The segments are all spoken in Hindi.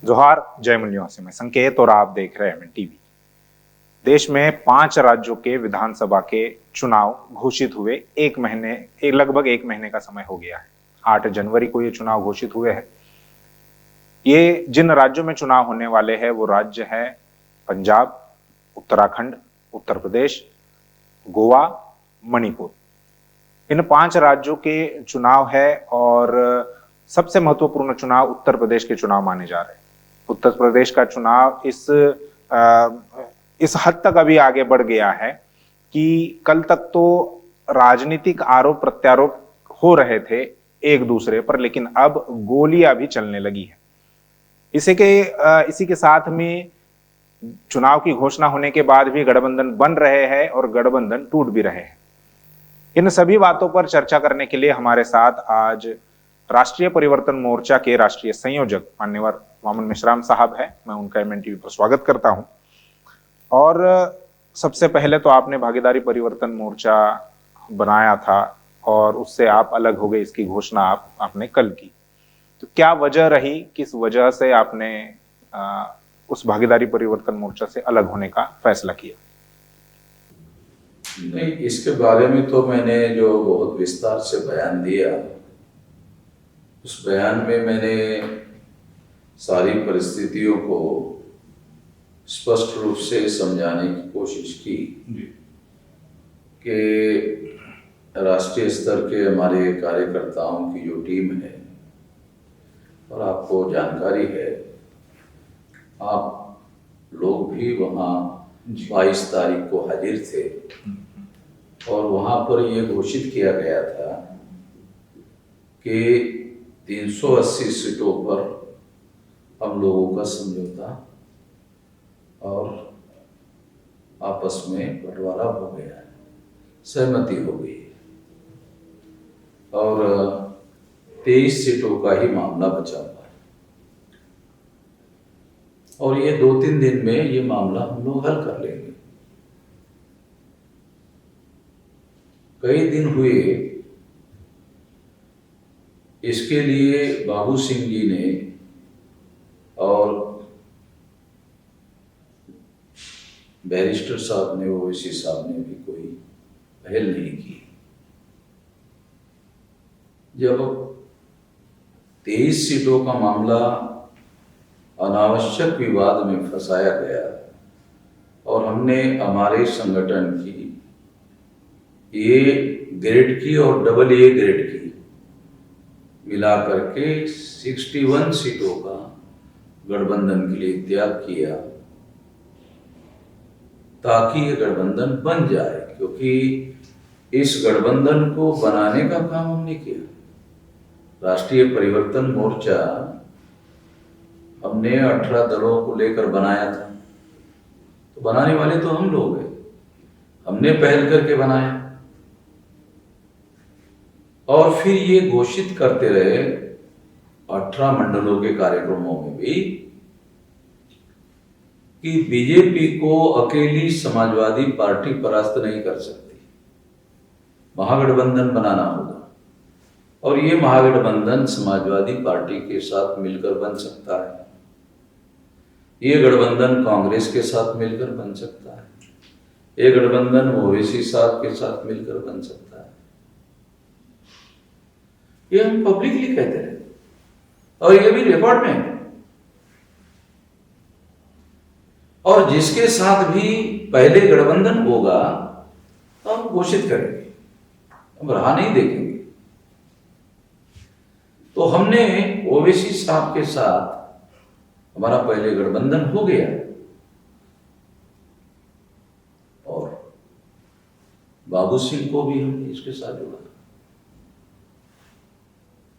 जोहार, जय मूल्यों से मैं संकेत और आप देख रहे हैं एमएन टीवी। देश में 5 राज्यों के विधानसभा के चुनाव घोषित हुए लगभग एक महीने का समय हो गया है। 8 जनवरी को ये चुनाव घोषित हुए हैं। ये जिन राज्यों में चुनाव होने वाले हैं वो राज्य है पंजाब, उत्तराखंड, उत्तर प्रदेश, गोवा, मणिपुर। इन 5 राज्यों के चुनाव है और सबसे महत्वपूर्ण चुनाव उत्तर प्रदेश के चुनाव माने जा रहे हैं। उत्तर प्रदेश का चुनाव इस हद तक अभी आगे बढ़ गया है कि कल तक तो राजनीतिक आरोप प्रत्यारोप हो रहे थे एक दूसरे पर, लेकिन अब गोलियां भी चलने लगी है। इसी के साथ में चुनाव की घोषणा होने के बाद भी गठबंधन बन रहे हैं और गठबंधन टूट भी रहे हैं। इन सभी बातों पर चर्चा करने के लिए हमारे साथ आज राष्ट्रीय परिवर्तन मोर्चा के राष्ट्रीय संयोजक मान्यवर वामन मेश्राम साहब है। मैं उनका एमएन टीवी पर स्वागत करता हूं। और सबसे पहले तो आपने भागीदारी परिवर्तन मोर्चा बनाया था और उससे आप अलग हो गए, इसकी घोषणा आपने कल की। तो क्या वजह रही, किस वजह से आपने उस भागीदारी परिवर्तन मोर्चा से अलग होने का फैसला किया? नहीं, इसके बारे में तो मैंने जो बहुत विस्तार से बयान दिया, उस बयान में मैंने सारी परिस्थितियों को स्पष्ट रूप से समझाने की कोशिश की कि राष्ट्रीय स्तर के हमारे कार्यकर्ताओं की जो टीम है, और आपको जानकारी है, आप लोग भी वहाँ 22 तारीख को हाजिर थे और वहाँ पर ये घोषित किया गया था कि 380 सीटों पर हम लोगों का समझौता और आपस में बंटवारा हो गया है, सहमति हो गई है और 23 सीटों का ही मामला बचा हुआ है और ये 2-3 दिन में ये मामला हम लोग हल कर लेंगे। कई दिन हुए इसके लिए बाबू सिंह जी ने और बैरिस्टर साहब ने, ओवैसी साहब ने भी कोई पहल नहीं की। जब 23 सीटों का मामला अनावश्यक विवाद में फंसाया गया और हमने हमारे संगठन की ए ग्रेड की और डबल ए ग्रेड की मिला करके 61 सीटों का गठबंधन के लिए त्याग किया ताकि ये गठबंधन बन जाए, क्योंकि इस गठबंधन को बनाने का काम हमने किया। राष्ट्रीय परिवर्तन मोर्चा हमने 18 दलों को लेकर बनाया था, तो बनाने वाले तो हम लोग हैं, हमने पहल करके बनाया और फिर ये घोषित करते रहे 18 मंडलों के कार्यक्रमों में भी कि बीजेपी को अकेली समाजवादी पार्टी परास्त नहीं कर सकती, महागठबंधन बनाना होगा और ये महागठबंधन समाजवादी पार्टी के साथ मिलकर बन सकता है, ये गठबंधन कांग्रेस के साथ मिलकर बन सकता है, ये गठबंधन ओवैसी साहब के साथ मिलकर बन सकता है। ये हम पब्लिकली कहते रहे और ये भी रिकॉर्ड में है। और जिसके साथ भी पहले गठबंधन होगा तो हम घोषित करेंगे, हम राह नहीं देखेंगे। तो हमने ओवैसी साहब के साथ हमारा पहले गठबंधन हो गया और बाबू सिंह को भी हमने इसके साथ जोड़ा।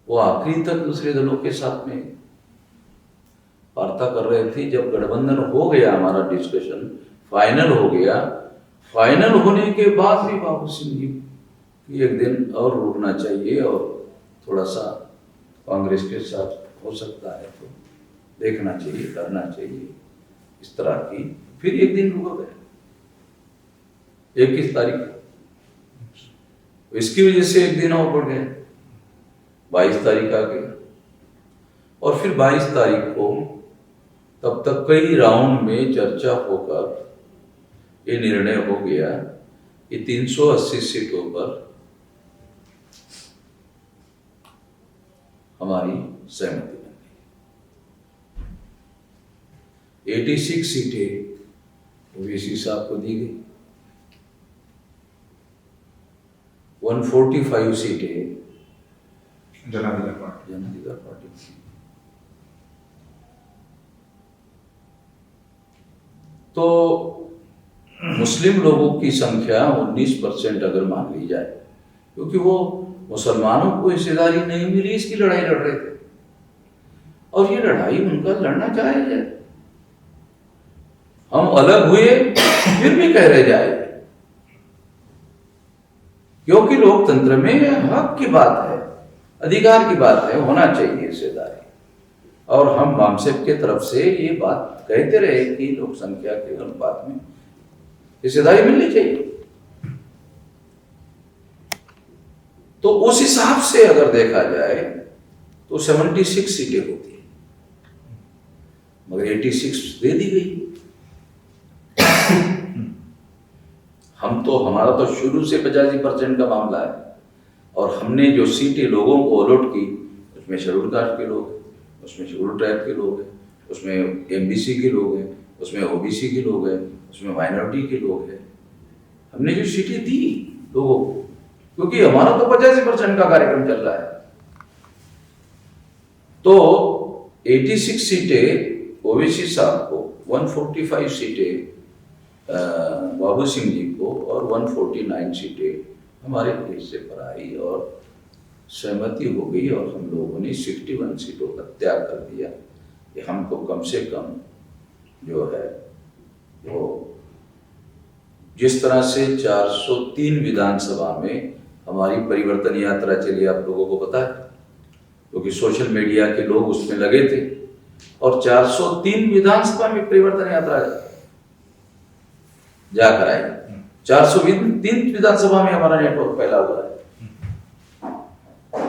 वो आखिरी तक दूसरे दलों के साथ में वार्ता कर रहे थे। जब गठबंधन हो गया, हमारा डिस्कशन फाइनल हो गया, फाइनल होने के बाद भी बाबू सिंह जी की एक दिन और रुकना चाहिए और थोड़ा सा कांग्रेस के साथ हो सकता है तो देखना चाहिए, करना चाहिए, इस तरह की फिर एक दिन रुक गए 21 तारीख को। इसकी वजह से एक दिन और बढ़ गए, 22 तारीख आ गया और फिर 22 तारीख को तब तक कई राउंड में चर्चा होकर ये निर्णय हो गया कि 380 सीटों पर हमारी सहमति बन गई। 86 सीटें ओबीसी साहब को दी गई, 145 सीटें जनाधिकार पार्टी। जनाधिकार पार्टी की। तो मुस्लिम लोगों की संख्या 19% अगर मान ली जाए, क्योंकि वो मुसलमानों को हिस्सेदारी नहीं मिली, इसकी लड़ाई लड़ रहे थे, और ये लड़ाई उनका लड़ना जायज है। हम अलग हुए फिर भी कह रहे जाए, क्योंकि लोकतंत्र में हक की बात है, अधिकार की बात है, होना चाहिए हिस्सेदारी। और हम वामसेप के तरफ से ये बात कहते रहे कि लोक संख्या के अनुपात में हिस्सेदारी मिलनी चाहिए। तो उस हिसाब से अगर देखा जाए तो 76 सीटें होती है, मगर 86 दे दी गई। हमारा तो शुरू से 85% का मामला है, और हमने जो सीटें लोगों को अलॉट की, उसमें शेड्यूल कास्ट के लोग हैं, उसमें शेड्यूल ट्राइब के लोग हैं, उसमें एमबीसी के लोग हैं, उसमें ओबीसी के लोग हैं, उसमें माइनॉरिटी के लोग हैं। हमने जो सीटें दी लोगों को, क्योंकि हमारा तो 85% का कार्यक्रम चल रहा है। तो 86 सीटें ओबीसी साहब को, 145 सीटें बाबू सिंह जी को, और 149 सीटें हमारे हिस्से पर आई, और सहमति हो गई, और हम लोगों ने 61 सीटों का त्याग कर दिया कि हमको कम से कम जो है वो, जिस तरह से 403 विधानसभा में हमारी परिवर्तन यात्रा चली, आप लोगों को पता है, क्योंकि सोशल मीडिया के लोग उसमें लगे थे, और 403 विधानसभा में परिवर्तन यात्रा जाकर आई। 403 विधानसभा में हमारा नेटवर्क फैला हुआ है।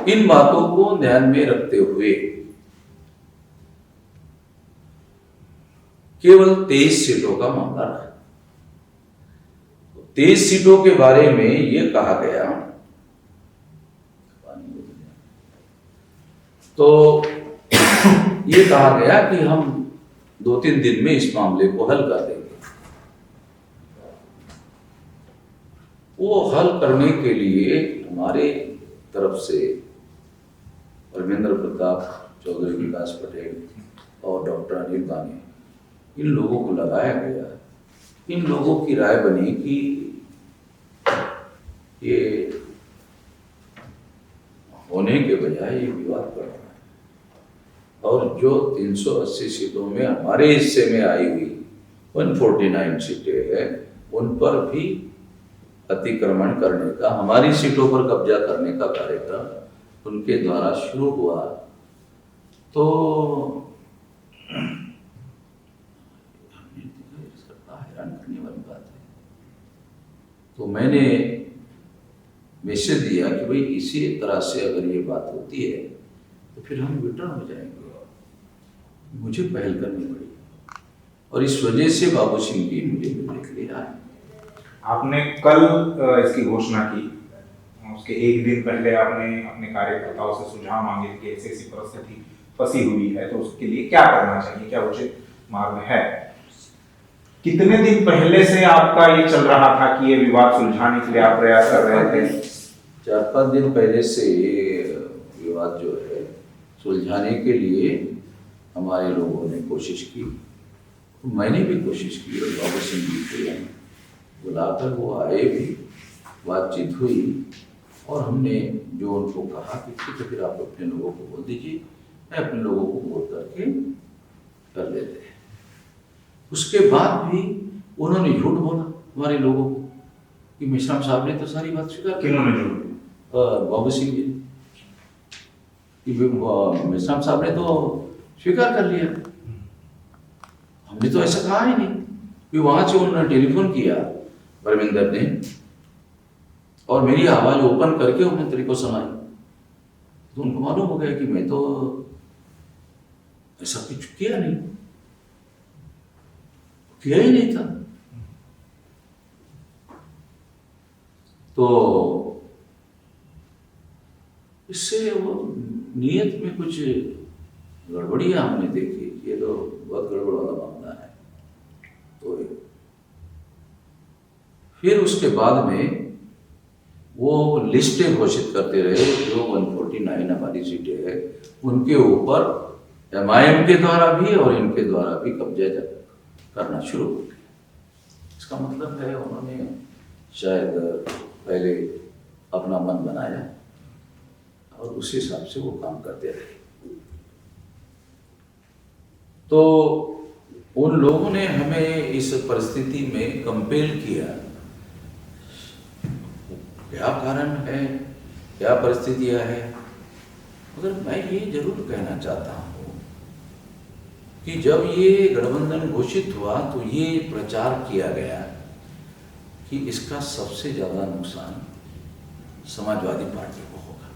इन बातों को ध्यान में रखते हुए केवल 23 सीटों का मामला रहा। 23 सीटों के बारे में यह कहा गया, तो ये कहा गया कि हम 2-3 दिन में इस मामले को हल कर देंगे। वो हल करने के लिए हमारे तरफ से परमेंद्र प्रताप चौधरी, विकास पटेल और डॉक्टर अनिल बानी, इन लोगों को लगाया गया। इन लोगों की राय बनी कि ये होने के बजाय ये विवाद कर रहा है, और जो 380 सीटों में हमारे हिस्से में आई हुई 149 सीटें हैं, उन पर भी अतिक्रमण करने का, हमारी सीटों पर कब्जा करने का कार्यक्रम उनके द्वारा शुरू हुआ। तो हैरान करने वाली बात है। तो मैंने मैसेज दिया कि भाई इसी तरह से अगर ये बात होती है तो फिर हम विड्रॉ हो जाएंगे। मुझे पहल करनी पड़ी, और इस वजह से बाबू सिंह भी मुझे मिलने के लिए आए। आपने कल इसकी घोषणा की, उसके एक दिन पहले आपने अपने कार्यकर्ताओं से सुझाव मांगे कि ऐसी परिस्थिति फंसी हुई है, तो उसके लिए क्या करना चाहिए, क्या उचित मार्ग है? कितने दिन पहले से आपका ये चल रहा था कि ये विवाद सुलझाने के लिए आप प्रयास कर रहे थे? 4-5 दिन पहले से ये विवाद जो है सुलझाने के लिए हमारे लोगों ने कोशिश की, मैंने भी कोशिश की, और बाबू सिंह जी को बुलाकर वो आए भी, बातचीत हुई, और हमने जो उनको कहा कि ठीक है फिर आप अपने लोगों को बोल दीजिए, मैं अपने लोगों को बोल करके कर लेते हैं। उसके बाद भी उन्होंने झूठ बोला हमारे लोगों को कि मेश्राम साहब ने तो सारी बात स्वीकार की। किन्होंने झूठ? बाबू सिंह जी कि मेश्राम साहब ने तो स्वीकार कर लिया, हमने तो ऐसा कहा ही नहीं। कि वहां से उन्होंने टेलीफोन किया परमिंदर ने, और मेरी आवाज ओपन करके उन्हें तरीकों सुनाई, तो उनको मालूम हो गया कि मैं तो ऐसा कुछ किया नहीं। किया ही नहीं था। तो इससे वो नीयत में कुछ गड़बड़ियां हमने देखी, ये तो बहुत गड़बड़ वाला मामला है। तो फिर उसके बाद में वो लिस्टें घोषित करते रहे, जो 149 हमारी सीटें है उनके ऊपर MIM के द्वारा भी और इनके द्वारा भी कब्जा करना शुरू हो गया। इसका मतलब है उन्होंने शायद पहले अपना मन बनाया और उस हिसाब से वो काम करते रहे। तो उन लोगों ने हमें इस परिस्थिति में कंपेल किया। क्या कारण है, क्या परिस्थितियां है, मगर मैं ये जरूर कहना चाहता हूँ कि जब ये गठबंधन घोषित हुआ तो ये प्रचार किया गया कि इसका सबसे ज्यादा नुकसान समाजवादी पार्टी को होगा।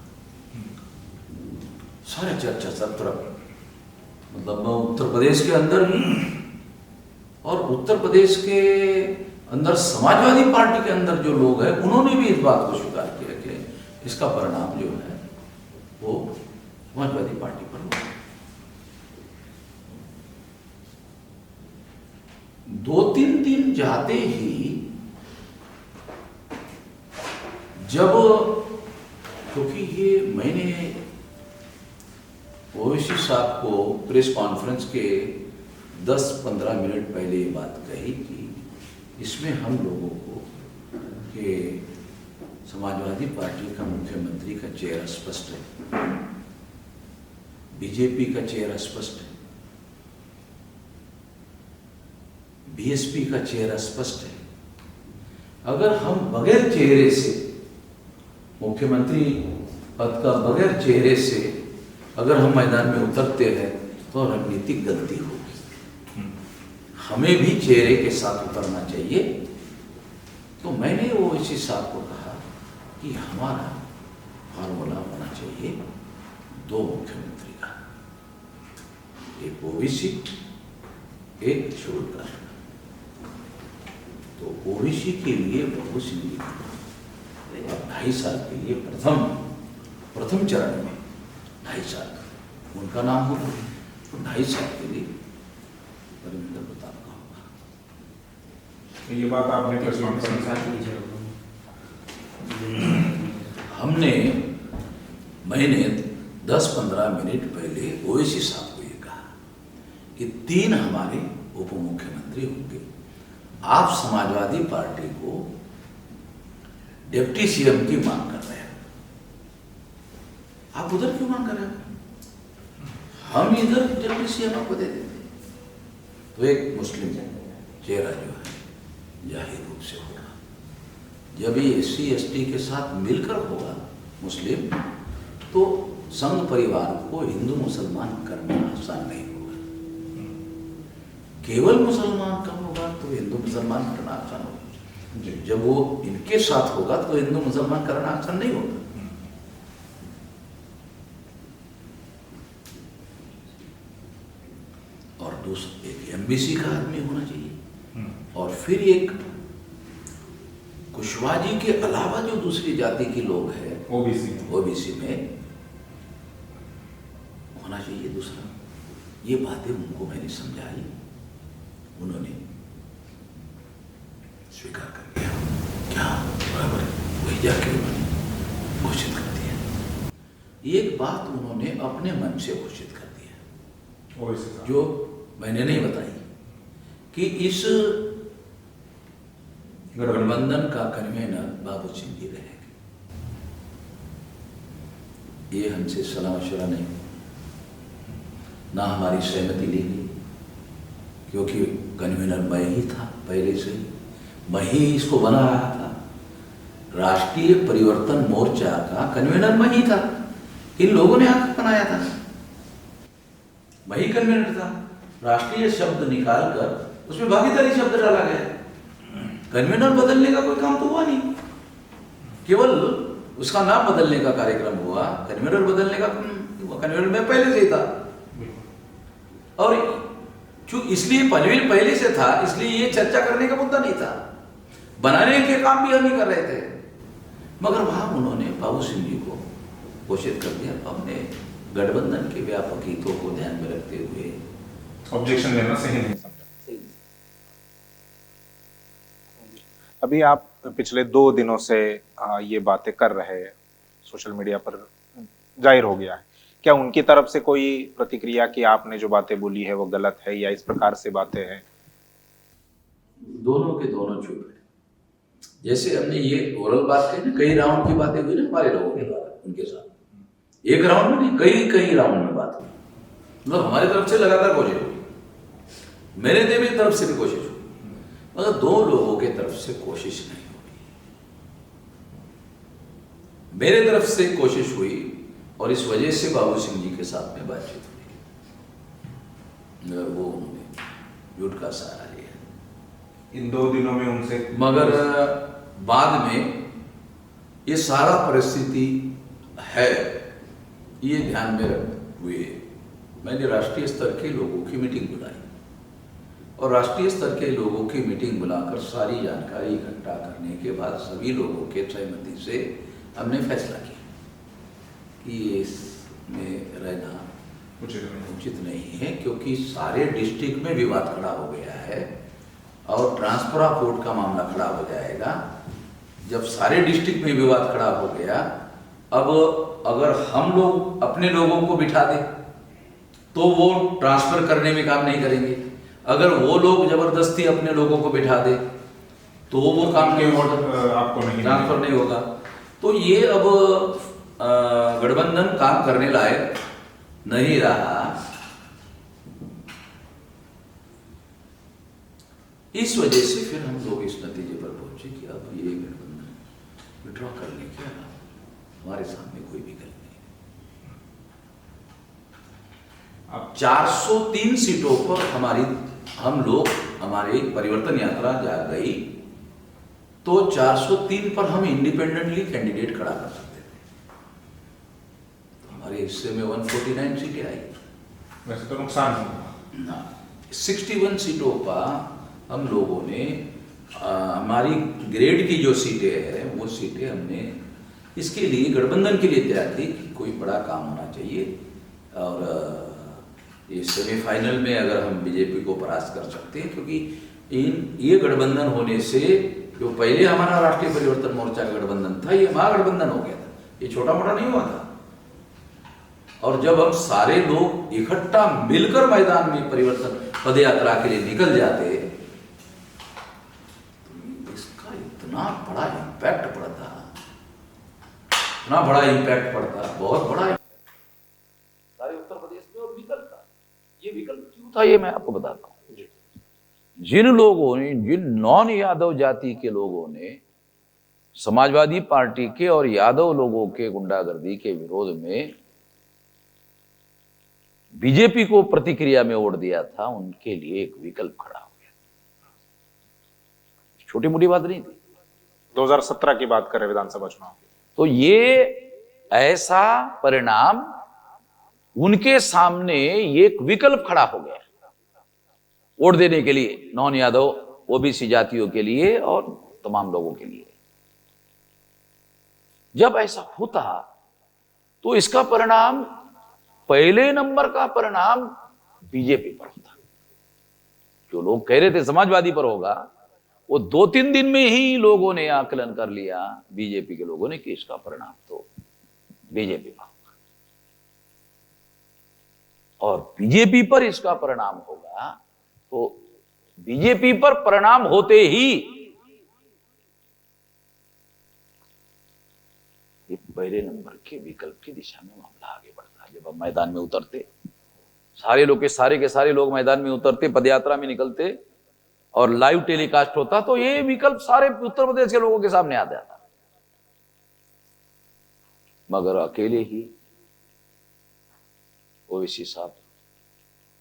सारे चर्चा सब तरफ, मतलब उत्तर प्रदेश के अंदर भी, और उत्तर प्रदेश के अंदर समाजवादी पार्टी के अंदर जो लोग हैं उन्होंने भी इस बात को स्वीकार किया कि इसका परिणाम जो है वो समाजवादी पार्टी पर होगा। 2-3 दिन जाते ही जब, क्योंकि ये मैंने ओवैसी साहब को प्रेस कॉन्फ्रेंस के 10-15 मिनट पहले ये बात कही कि इसमें हम लोगों को कि समाजवादी पार्टी का मुख्यमंत्री का चेहरा स्पष्ट है, बीजेपी का चेहरा स्पष्ट है, बीएसपी का चेहरा स्पष्ट है। अगर हम बगैर चेहरे से, मुख्यमंत्री पद का बगैर चेहरे से अगर हम मैदान में उतरते हैं तो रणनीतिक गलती होगी। हमें भी चेहरे के साथ उतरना चाहिए। तो मैंने वो इसी साहब को कहा कि हमारा फार्मूला होना चाहिए 2 मुख्यमंत्री का, एक ओबीसी, एक शेड्यूल कास्ट। तो ओबीसी के लिए प्रभु सिंह जी 2.5 साल के लिए प्रथम चरण में 2.5 साल उनका नाम होगा, तो 2.5 साल के लिए परमिंदर प्रताप का होगा। ये बात आपने प्रेस कॉन्फ्रेंस मैंने 10-15 मिनट पहले ओवैसी साहब को ये कहा कि 3 हमारे उप मुख्यमंत्री होंगे। आप समाजवादी पार्टी को डिप्टी सीएम की मांग कर रहे हैं, आप उधर क्यों मांग कर रहे हैं? हम इधर डिप्टी सीएम आपको दे देते। तो एक मुस्लिम चेहरा जो है जाहिर रूप से होगा। जब ये SC ST के साथ मिलकर होगा मुस्लिम, तो संघ परिवार को हिंदू मुसलमान करना आसान नहीं होगा। केवल मुसलमान कम होगा तो हिंदू मुसलमान करना आसान होगा। जब वो इनके साथ होगा तो हिंदू मुसलमान करना आसान नहीं होगा। और दूसरा एक MBC का आदमी होना चाहिए, और फिर एक कुशवाहा जी के अलावा जो दूसरी जाति के लोग हैं ओबीसी में होना चाहिए दूसरा। ये बातें उनको मैंने समझाई, उन्होंने स्वीकार कर लिया। क्या बराबर है, वही जाके उन्होंने घोषित कर दिया। एक बात उन्होंने अपने मन से घोषित कर दिया जो मैंने नहीं बताई, कि इस गठबंधन का कन्वीनर बाबू सिंह जी रहेंगे। ये हमसे सलाह मशवरा नहीं, ना हमारी सहमति ली गई, क्योंकि कन्वीनर मैं ही था पहले से ही, मैं ही इसको बना रहा था। राष्ट्रीय परिवर्तन मोर्चा का कन्वीनर मैं ही था, इन लोगों ने आकर बनाया था, मैं ही कन्वीनर था। राष्ट्रीय शब्द निकालकर उसमें भागीदारी शब्द डाला गया। कन्वीनर बदलने का कोई काम तो हुआ नहीं, केवल उसका नाम बदलने का कार्यक्रम हुआ। कन्वीनर बदलने का कन्वीनर मैं पहले से ही था। और क्यों? इसलिए पहले से था, इसलिए ये चर्चा करने का मुद्दा नहीं था, बनाने के काम भी हम ही कर रहे थे। मगर वहां उन्होंने बाबू सिंह जी को घोषित कर दिया, अपने गठबंधन के व्यापक हितों को ध्यान में रखते हुए ऑब्जेक्शन लेना सही नहीं समझा। अभी आप पिछले 2 दिनों से ये बातें कर रहे हैं, सोशल मीडिया पर जाहिर हो गया है, क्या उनकी तरफ से कोई प्रतिक्रिया कि आपने जो बातें बोली है वो गलत है या इस प्रकार से बातें हैं? दोनों के दोनों चुप है। जैसे हमने ये ओरल बात कही ना, कई राउंड की बातें हुई ना हमारे लोगों के द्वारा उनके साथ, एक राउंड में नहीं, कई राउंड में बात हुई। मतलब हमारी तरफ से लगातार कोशिश हुई, मेरे देवी की तरफ से भी कोशिश हुई, मगर 2 लोगों के तरफ से कोशिश नहीं हुई। मेरे तरफ से कोशिश हुई और इस वजह से बाबू सिंह जी के साथ में बातचीत हुई, मगर वो उन्होंने झूठ का सहारा लिया इन 2 दिनों में उनसे। मगर बाद में ये सारा परिस्थिति है ये ध्यान में रखते हुए मैंने राष्ट्रीय स्तर के लोगों की मीटिंग बुलाई और राष्ट्रीय स्तर के लोगों की मीटिंग बुलाकर सारी जानकारी इकट्ठा करने के बाद सभी लोगों के सहमति से हमने फैसला किया कि इसमें रहना उचित नहीं है, क्योंकि सारे डिस्ट्रिक्ट में विवाद खड़ा हो गया है और ट्रांसफर ऑफ वोट का मामला खड़ा हो जाएगा। जब सारे डिस्ट्रिक्ट में विवाद खड़ा हो गया, अब अगर हम लोग अपने लोगों को बिठा दें तो वो ट्रांसफर करने में काम नहीं करेंगे, अगर वो लोग जबरदस्ती अपने लोगों को बिठा दे तो वो काम के आपको नहीं ट्रांसफर नहीं होगा। तो ये अब गठबंधन काम करने लायक नहीं रहा। इस वजह से फिर हम लोग इस नतीजे पर पहुंचे कि अब ये गठबंधन विड्रॉ करने के अलावा हमारे सामने कोई विकल्प नहीं। अब 403 सीटों पर हमारी परिवर्तन यात्रा जा गई, तो 403 पर हम इंडिपेंडेंटली कैंडिडेट खड़ा कर सकते थे। तो हमारे हिस्से में 149 सीटें आई। वैसे तो नुकसान हुआ। 61 सीटों पर हम लोगों ने हमारी ग्रेड की जो सीटें हैं वो सीटें हमने इसके लिए गठबंधन के लिए तैयार थी कि कोई बड़ा काम होना चाहिए और ये सेमीफाइनल में अगर हम बीजेपी को परास्त कर सकते हैं, क्योंकि ये गठबंधन होने से जो पहले हमारा राष्ट्रीय परिवर्तन मोर्चा का गठबंधन था ये महागठबंधन हो गया था, ये छोटा मोटा नहीं हुआ था। और जब हम सारे लोग इकट्ठा मिलकर मैदान में परिवर्तन पदयात्रा के लिए निकल जाते तो इसका इतना बड़ा इम्पैक्ट पड़ता, इतना बड़ा इम्पैक्ट पड़ता, बहुत बड़ा सारे उत्तर प्रदेश में। और विकल्प था, ये विकल्प क्यों था ये मैं आपको बताता हूं। जिन लोगों ने, जिन नॉन यादव जाति के लोगों ने समाजवादी पार्टी के और यादव लोगों के गुंडागर्दी के विरोध में बीजेपी को प्रतिक्रिया में वोट दिया था, उनके लिए एक विकल्प खड़ा हो गया। छोटी मोटी बात नहीं थी। 2017 की बात करें विधानसभा चुनाव की, तो ये ऐसा परिणाम उनके सामने एक विकल्प खड़ा हो गया वोट देने के लिए, नॉन यादव ओबीसी जातियों के लिए और तमाम लोगों के लिए। जब ऐसा होता तो इसका परिणाम, पहले नंबर का परिणाम बीजेपी पर होता। जो लोग कह रहे थे समाजवादी पर होगा, वो 2-3 दिन में ही लोगों ने आकलन कर लिया, बीजेपी के लोगों ने, कि इसका परिणाम तो बीजेपी पर होगा। और बीजेपी पर इसका परिणाम होगा तो बीजेपी पर परिणाम होते ही ये पहले नंबर के विकल्प की दिशा में मामला आगे बढ़ता। जब हम मैदान में उतरते, सारे लोग के सारे लोग मैदान में उतरते, पदयात्रा में निकलते और लाइव टेलीकास्ट होता, तो ये विकल्प सारे उत्तर प्रदेश के लोगों के सामने आ जाता। मगर अकेले ही ओवैसी साहब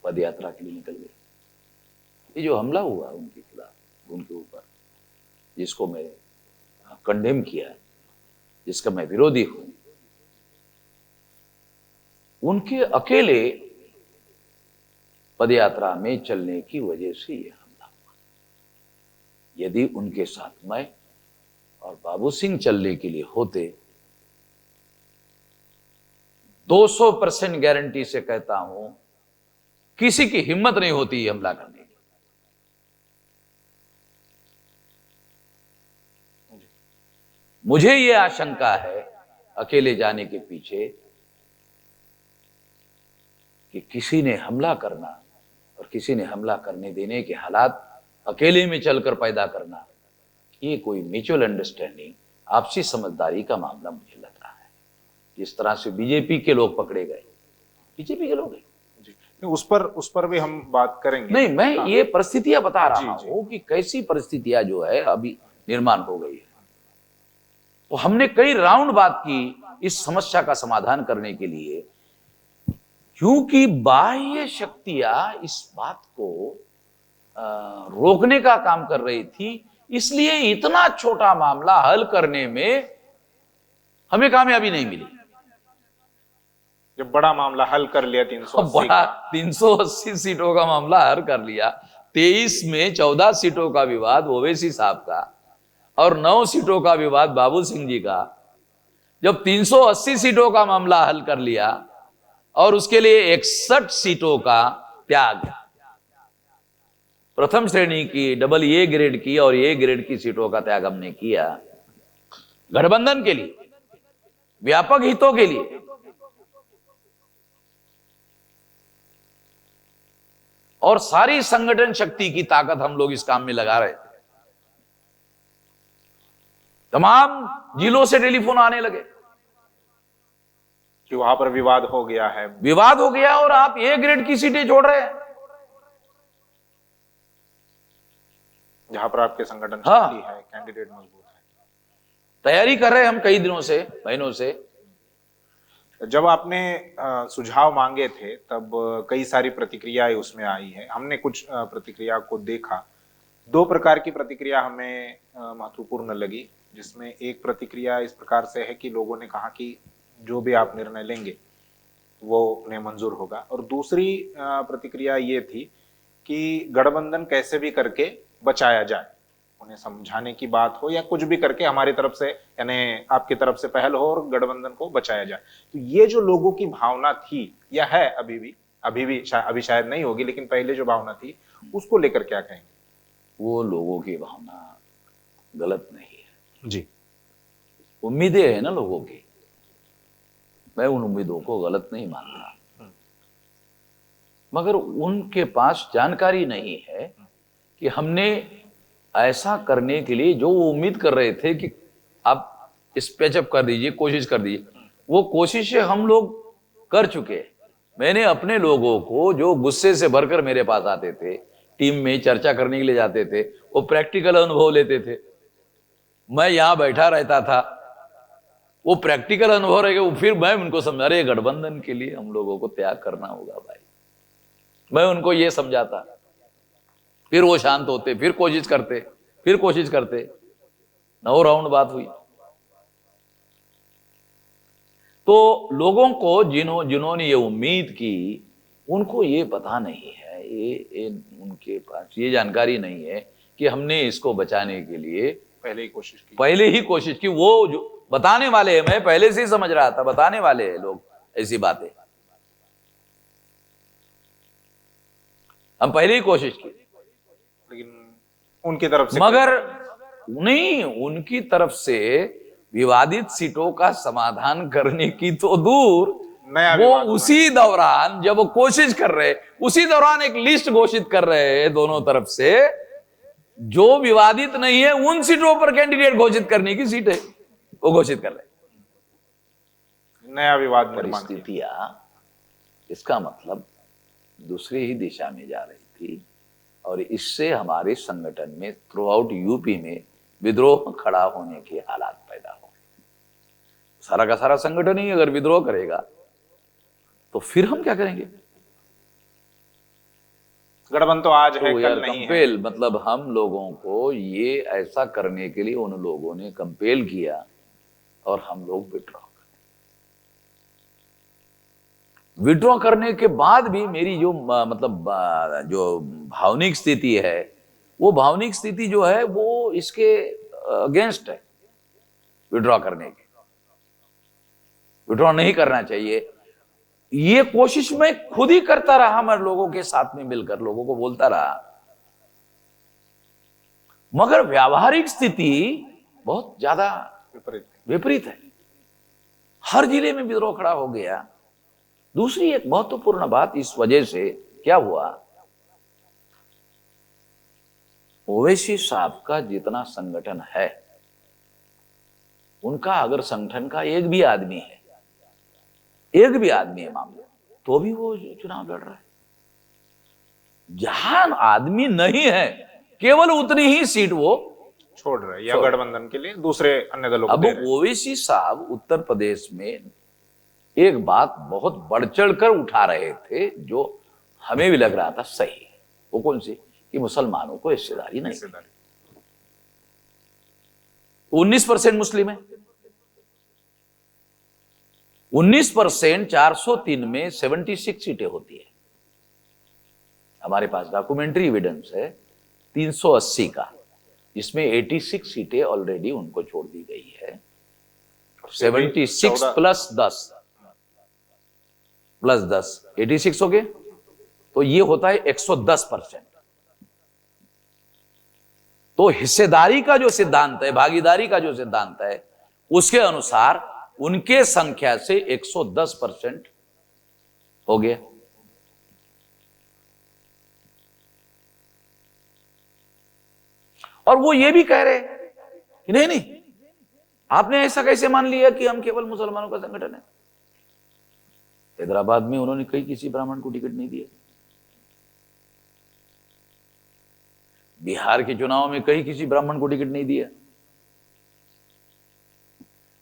पदयात्रा के लिए निकल गए। ये जो हमला हुआ उनके खिलाफ, उनके ऊपर, जिसको मैं कंडेम किया, जिसका मैं विरोधी हूं, उनके अकेले पदयात्रा में चलने की वजह से यह हमला हुआ। यदि उनके साथ मैं और बाबू सिंह चलने के लिए होते, 200% गारंटी से कहता हूं किसी की हिम्मत नहीं होती हमला करने की। मुझे यह आशंका है अकेले जाने के पीछे कि किसी ने हमला करना और किसी ने हमला करने देने के हालात अकेले में चलकर पैदा करना, ये कोई म्यूचुअल अंडरस्टैंडिंग, आपसी समझदारी का मामला मुझे लग रहा है। जिस तरह से बीजेपी के लोग पकड़े गए, बीजेपी के लोग जी, उस पर भी हम बात करेंगे। नहीं, मैं हाँ। ये परिस्थितियां बता रहा जी, जी। हूं कि कैसी परिस्थितियां जो है अभी निर्माण हो गई है। तो हमने कई राउंड बात की इस समस्या का समाधान करने के लिए, क्योंकि बाह्य शक्तियां इस बात को रोकने का काम कर रही थी, इसलिए इतना छोटा मामला हल करने में हमें कामयाबी नहीं मिली। जब बड़ा मामला हल कर लिया 380 बड़ा 380 सीटों का मामला हल कर लिया, 23 में 14 सीटों का विवाद ओवैसी साहब का और 9 सीटों का विवाद बाबू सिंह जी का, जब 380 सीटों का मामला हल कर लिया और उसके लिए 61 सीटों का त्याग, प्रथम श्रेणी की डबल ए ग्रेड की और ए ग्रेड की सीटों का त्याग हमने किया गठबंधन के लिए, व्यापक हितों के लिए। और सारी संगठन शक्ति की ताकत हम लोग इस काम में लगा रहे थे। तमाम जिलों से टेलीफोन आने लगे कि वहां पर विवाद हो गया है, विवाद हो गया और आप ए ग्रेड की सीटें छोड़ रहे हैं, जहां पर आपके संगठन हाँ। शक्ति है, कैंडिडेट मजबूत है। तैयारी कर रहे हैं हम कई दिनों से, महीनों से। जब आपने सुझाव मांगे थे तब कई सारी प्रतिक्रियाएं उसमें आई है। हमने कुछ प्रतिक्रिया को देखा। 2 प्रकार की प्रतिक्रिया हमें महत्वपूर्ण लगी, जिसमें एक प्रतिक्रिया इस प्रकार से है कि लोगों ने कहा कि जो भी आप निर्णय लेंगे वो उन्हें मंजूर होगा, और दूसरी प्रतिक्रिया ये थी कि गठबंधन कैसे भी करके बचाया जाए, उन्हें समझाने की बात हो या कुछ भी करके हमारी तरफ से, यानी आपकी तरफ से पहल हो और गठबंधन को बचाया जाए। तो ये जो लोगों की भावना थी या है अभी शायद नहीं होगी, लेकिन पहले जो भावना थी उसको लेकर क्या कहेंगे? वो लोगों की भावना गलत नहीं है जी, उम्मीदें हैं ना लोगों की, मैं उन उम्मीदों को गलत नहीं मानता, मगर उनके पास जानकारी नहीं है कि हमने ऐसा करने के लिए जो वो उम्मीद कर रहे थे कि आप इस पैचअप कर दीजिए, कोशिश कर दीजिए, वो कोशिशें हम लोग कर चुके हैं। मैंने अपने लोगों को जो गुस्से से भरकर मेरे पास आते थे, टीम में चर्चा करने के लिए जाते थे, वो प्रैक्टिकल अनुभव लेते थे। मैं यहां बैठा रहता था, वो प्रैक्टिकल अनुभव रहेगा, फिर मैं उनको समझा रहे गठबंधन के लिए हम लोगों को त्याग करना होगा भाई, मैं उनको ये समझाता, फिर वो शांत होते, फिर कोशिश करते 9 राउंड बात हुई। तो लोगों को जिन्होंने ये उम्मीद की, उनको ये पता नहीं है, ये उनके पास ये जानकारी नहीं है कि हमने इसको बचाने के लिए पहले ही कोशिश की। वो जो बताने वाले हैं, मैं पहले से ही समझ रहा था बताने वाले हैं लोग ऐसी बातें, हम पहले ही कोशिश की, लेकिन उनकी तरफ से मगर नहीं, उनकी तरफ से विवादित सीटों का समाधान करने की तो दूर, वो उसी दौरान जब वो कोशिश कर रहे, उसी दौरान एक लिस्ट घोषित कर रहे हैं दोनों तरफ से, जो विवादित नहीं है उन सीटों पर कैंडिडेट घोषित करने की सीटें वो घोषित कर रहे, नया विवाद परिस्थितियां, इसका मतलब दूसरी ही दिशा में जा रही थी, और इससे हमारे संगठन में थ्रू आउट यूपी में विद्रोह खड़ा होने के हालात पैदा हो गए। सारा का सारा संगठन ही अगर विद्रोह करेगा तो फिर हम क्या करेंगे? गठबंधन तो आज है, कल नहीं है। मतलब हम लोगों को ये ऐसा करने के लिए उन लोगों ने कंपेल किया और हम लोग विड्रॉ कर, विड्रॉ करने के बाद भी मेरी जो मतलब जो भावनिक स्थिति है, वो भावनिक स्थिति जो है वो इसके अगेंस्ट है, विड्रॉ करने के। विड्रॉ नहीं करना चाहिए, ये कोशिश मैं खुद ही करता रहा, मैं लोगों के साथ में मिलकर लोगों को बोलता रहा, मगर व्यावहारिक स्थिति बहुत ज्यादा विपरीत है। हर जिले में विद्रोह खड़ा हो गया। दूसरी एक महत्वपूर्ण बात इस वजह से क्या हुआ, ओवैसी साहब का जितना संगठन है, उनका अगर संगठन का एक भी आदमी है मामला, तो भी वो चुनाव लड़ रहा है। जहां आदमी नहीं है, केवल उतनी ही सीट वो छोड़ रहे या गठबंधन के लिए दूसरे अन्य दलों को अब दे रहे। ओवैसी साहब उत्तर प्रदेश में एक बात बहुत बढ़ चढ़कर उठा रहे थे, जो हमें भी लग रहा था सही। वो कौन सी? कि मुसलमानों को हिस्सेदारी नहीं। 19% मुस्लिम है, 19% 403 में 76 सीटें होती है। हमारे पास डॉक्यूमेंट्री एविडेंस है 380 का, जिसमें 86 सीटें ऑलरेडी उनको छोड़ दी गई है। 76 प्लस 10 86 हो गए, तो ये होता है 110%। तो हिस्सेदारी का जो सिद्धांत है, भागीदारी का जो सिद्धांत है, उसके अनुसार उनके संख्या से 110% हो गया। और वो ये भी कह रहे कि नहीं, आपने ऐसा कैसे मान लिया कि हम केवल मुसलमानों का संगठन है। हैदराबाद में उन्होंने कहीं किसी ब्राह्मण को टिकट नहीं दिया, बिहार के चुनाव में कहीं किसी ब्राह्मण को टिकट नहीं दिया,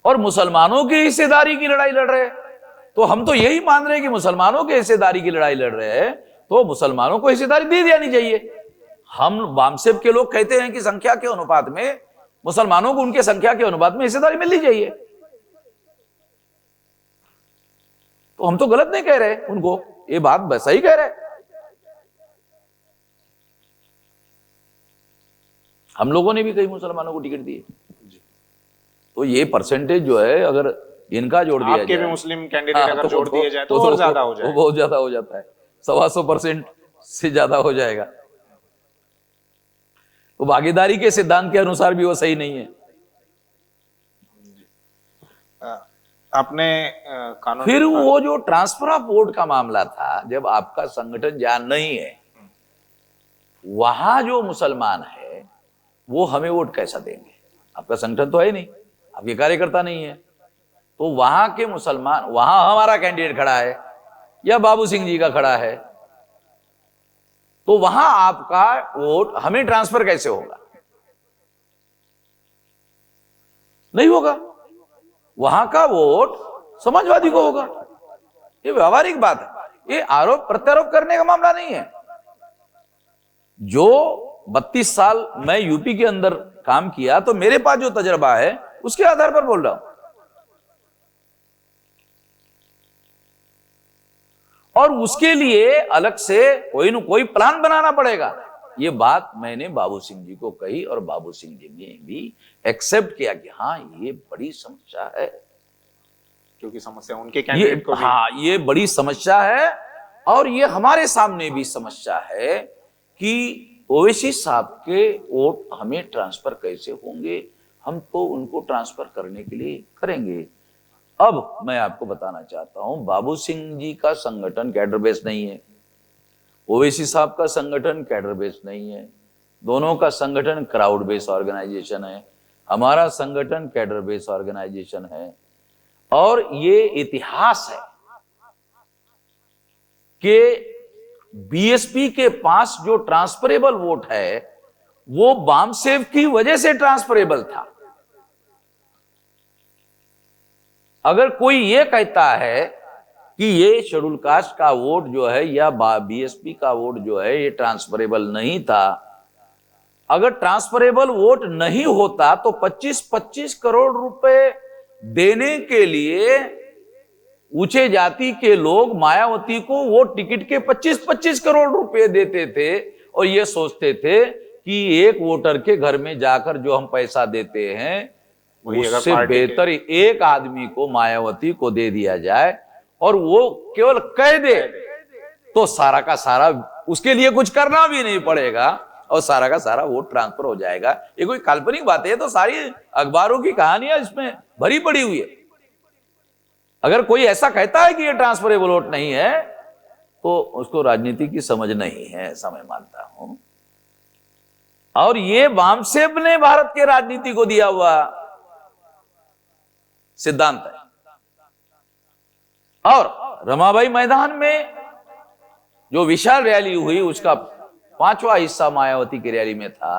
और मुसलमानों की हिस्सेदारी की लड़ाई लड़ रहे हैं। तो हम तो यही मान रहे हैं कि मुसलमानों की हिस्सेदारी की लड़ाई लड़ रहे हैं, तो मुसलमानों को हिस्सेदारी दे देनी चाहिए। हम वामसेब के लोग कहते हैं कि संख्या के अनुपात में मुसलमानों को उनके संख्या के अनुपात में हिस्सेदारी मिलनी चाहिए। तो हम तो गलत नहीं कह रहे उनको, ये बात सही कह रहे। हम लोगों ने भी कई मुसलमानों को टिकट दिए। तो ये परसेंटेज जो है, अगर इनका जोड़ दिया आपके जाए, भी मुस्लिम कैंडिडेट अगर जोड़ दिए जाए तो और ज्यादा हो जाए, बहुत ज्यादा हो जाता है, 125% से ज्यादा हो जाएगा। तो भागीदारी के सिद्धांत के अनुसार भी वो सही नहीं है। आपने कानून, फिर वो जो ट्रांसफर ऑफ वोट का मामला था, जब आपका संगठन जहां नहीं है, वहां जो मुसलमान है वो हमें वोट कैसा देंगे? आपका संगठन तो है नहीं, आपके कार्यकर्ता नहीं है, तो वहां के मुसलमान, वहां हमारा कैंडिडेट खड़ा है या बाबू सिंह जी का खड़ा है, तो वहां आपका वोट हमें ट्रांसफर कैसे होगा? नहीं होगा। वहां का वोट समाजवादी को होगा। ये व्यवहारिक बात है, ये आरोप प्रत्यारोप करने का मामला नहीं है। जो 32 साल मैं यूपी के अंदर काम किया, तो मेरे पास जो तजर्बा है उसके आधार पर बोल रहा हूं। और उसके लिए अलग से कोई न कोई प्लान बनाना पड़ेगा। ये बात मैंने बाबू सिंह जी को कही, और बाबू सिंह जी ने भी एक्सेप्ट किया कि हाँ, ये बड़ी समस्या है, क्योंकि समस्या उनके कैंडिडेट को भी, हाँ, ये बड़ी समस्या है। और ये हमारे सामने भी समस्या है कि ओवैसी साहब के वोट हमें ट्रांसफर कैसे होंगे। हम तो उनको ट्रांसफर करने के लिए करेंगे। अब मैं आपको बताना चाहता हूं, बाबू सिंह जी का संगठन कैडर बेस नहीं है, ओवैसी साहब का संगठन कैडर बेस नहीं है। दोनों का संगठन क्राउड बेस ऑर्गेनाइजेशन है। हमारा संगठन कैडर बेस ऑर्गेनाइजेशन है। और ये इतिहास है कि बीएसपी के पास जो ट्रांसफरेबल वोट है, वो वामसेव की वजह से ट्रांसफरेबल था। अगर कोई ये कहता है कि ये शेड्यूल कास्ट का वोट जो है या बीएसपी का वोट जो है ये ट्रांसफरेबल नहीं था, अगर ट्रांसफरेबल वोट नहीं होता तो 25-25 करोड़ रुपए देने के लिए ऊंचे जाति के लोग मायावती को वो टिकट के 25-25 करोड़ रुपए देते थे और ये सोचते थे कि एक वोटर के घर में जाकर जो हम पैसा देते हैं वही अगर उससे पार्टी के- बेहतर एक आदमी को मायावती को दे दिया जाए और वो केवल कह दे तो सारा का सारा उसके लिए कुछ करना भी नहीं पड़ेगा और सारा का सारा वोट ट्रांसफर हो जाएगा। ये कोई काल्पनिक बात है, तो सारी अखबारों की कहानियां इसमें भरी पड़ी हुई है। अगर कोई ऐसा कहता है कि ये ट्रांसफरेबल वोट नहीं है तो उसको राजनीति की समझ नहीं है, ऐसा मैं मानता हूं। और ये वामसेब ने भारत के राजनीति को दिया हुआ सिद्धांत है। और रमाबाई मैदान में जो विशाल रैली हुई उसका 5वां हिस्सा मायावती की रैली में था।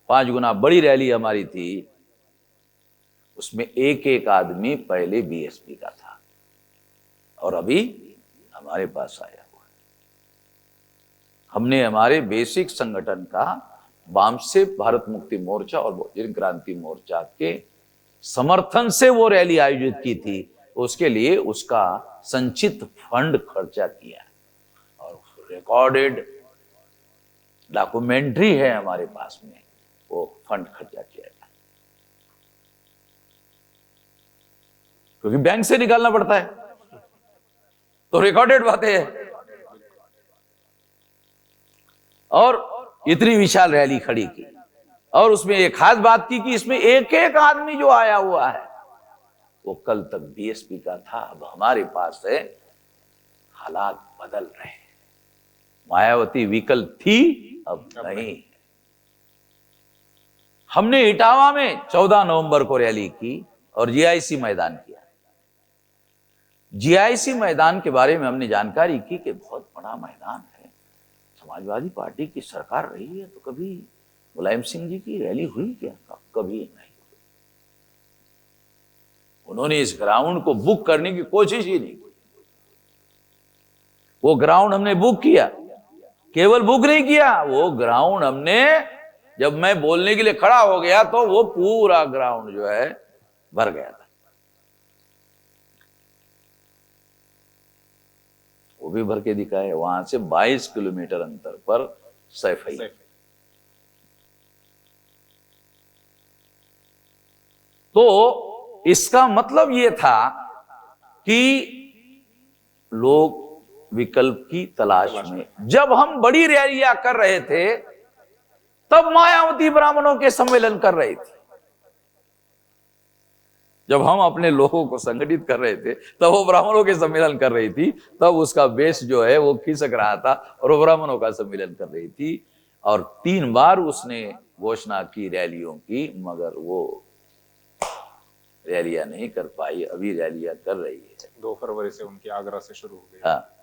5 गुना बड़ी रैली हमारी थी। उसमें एक एक आदमी पहले बीएसपी का था और अभी हमारे पास आया हुआ है। हमने हमारे बेसिक संगठन का वामसेब भारत मुक्ति मोर्चा और बहुजन क्रांति मोर्चा के समर्थन से वो रैली आयोजित की थी। उसके लिए उसका संचित फंड खर्चा किया और रिकॉर्डेड डॉक्यूमेंट्री है हमारे पास में, वो फंड खर्चा किया गया क्योंकि बैंक से निकालना पड़ता है, तो रिकॉर्डेड बातें हैं। और इतनी विशाल रैली खड़ी की और उसमें एक खास बात की कि इसमें एक एक आदमी जो आया हुआ है वो कल तक बीएसपी का था, अब हमारे पास है। हालात बदल रहे हैं। मायावती विकल्प थी, अब नहीं। हमने इटावा में 14 नवंबर को रैली की और जीआईसी मैदान किया। जीआईसी मैदान के बारे में हमने जानकारी की कि बहुत बड़ा मैदान है, समाजवादी पार्टी की सरकार रही है, तो कभी मुलायम सिंह जी की रैली हुई क्या? कभी नहीं। उन्होंने इस ग्राउंड को बुक करने की कोशिश ही नहीं की। वो ग्राउंड हमने बुक किया, केवल बुक नहीं किया, वो ग्राउंड हमने, जब मैं बोलने के लिए खड़ा हो गया तो वो पूरा ग्राउंड जो है भर गया था। वो भी भर के दिखाए। वहां से 22 किलोमीटर अंतर पर सैफई। तो इसका मतलब यह था कि लोग विकल्प की तलाश में, जब हम बड़ी रैलियां कर रहे थे तब मायावती ब्राह्मणों के सम्मेलन कर रही थी। जब हम अपने लोगों को संगठित कर रहे थे तब वो ब्राह्मणों के सम्मेलन कर रही थी। तब उसका बेस जो है वो खिसक रहा था और वो ब्राह्मणों का सम्मेलन कर रही थी। और 3 बार उसने घोषणा की रैलियों की, मगर वो रैलियां नहीं कर पाई। अभी रैलियां कर रही है। 2 फरवरी से उनकी आगरा से शुरू हो गई। हाँ।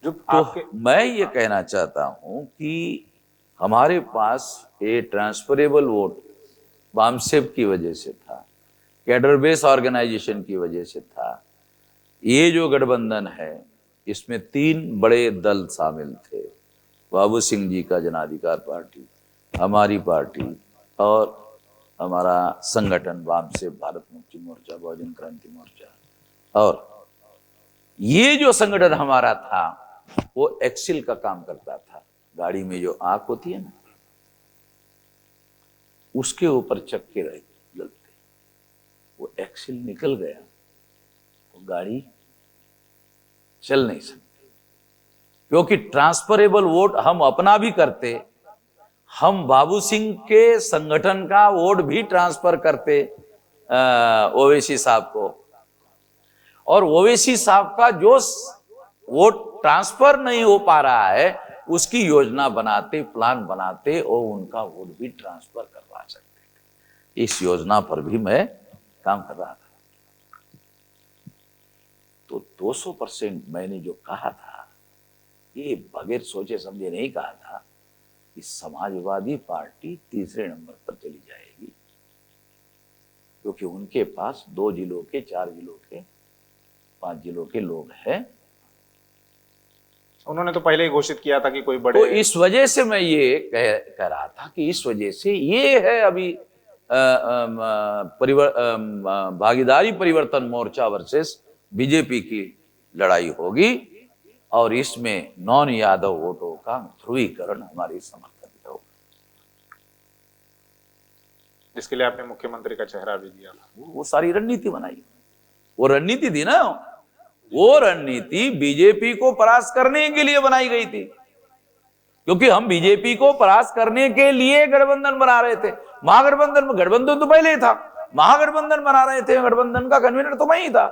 जो तो मैं ये कहना चाहता हूं कि हमारे पास ये ट्रांसफरेबल वोट वामसेब की वजह से था, कैडर बेस ऑर्गेनाइजेशन की वजह से था। ये जो गठबंधन है इसमें 3 बड़े दल शामिल थे। बाबू सिंह जी का जन अधिकार पार्टी, हमारी पार्टी और हमारा संगठन वामसेब भारत मुक्ति मोर्चा, बहुजन क्रांति मोर्चा। और ये जो संगठन हमारा था वो एक्सिल का काम करता था। गाड़ी में जो आंख होती है ना, उसके ऊपर चक्के लगते, वो एक्सिल निकल गया तो गाड़ी चल नहीं सकती। क्योंकि ट्रांसफरेबल वोट हम अपना भी करते, हम बाबू सिंह के संगठन का वोट भी ट्रांसफर करते ओवैसी साहब को, और ओवैसी साहब का जो वोट ट्रांसफर नहीं हो पा रहा है उसकी योजना बनाते, प्लान बनाते और उनका वोट भी ट्रांसफर करवा सकते थे। इस योजना पर भी मैं काम कर रहा था। तो 200% मैंने जो कहा था, ये बगैर सोचे समझे नहीं कहा था कि समाजवादी पार्टी तीसरे नंबर पर चली जाएगी, क्योंकि उनके पास 2 जिलों के, 4 जिलों के, 5 जिलों के लोग हैं। उन्होंने तो पहले ही घोषित किया था कि कोई बड़े, तो इस वजह से मैं ये कह रहा था कि इस वजह से ये है अभी भागीदारी परिवर्तन मोर्चा वर्सेस बीजेपी की लड़ाई होगी और इसमें नॉन यादव वोटों का ध्रुवीकरण हमारी समर्थन में होगा। जिसके लिए आपने मुख्यमंत्री का चेहरा भी दिया था। वो सारी रणनीति बनाई, वो रणनीति थी ना, वो रणनीति बीजेपी को परास्त करने के लिए बनाई गई थी, क्योंकि हम बीजेपी को परास्त करने के लिए गठबंधन बना रहे थे। महागठबंधन में गठबंधन तो पहले ही था, महागठबंधन बना रहे थे, गठबंधन का कन्वीनर तो मैं ही था।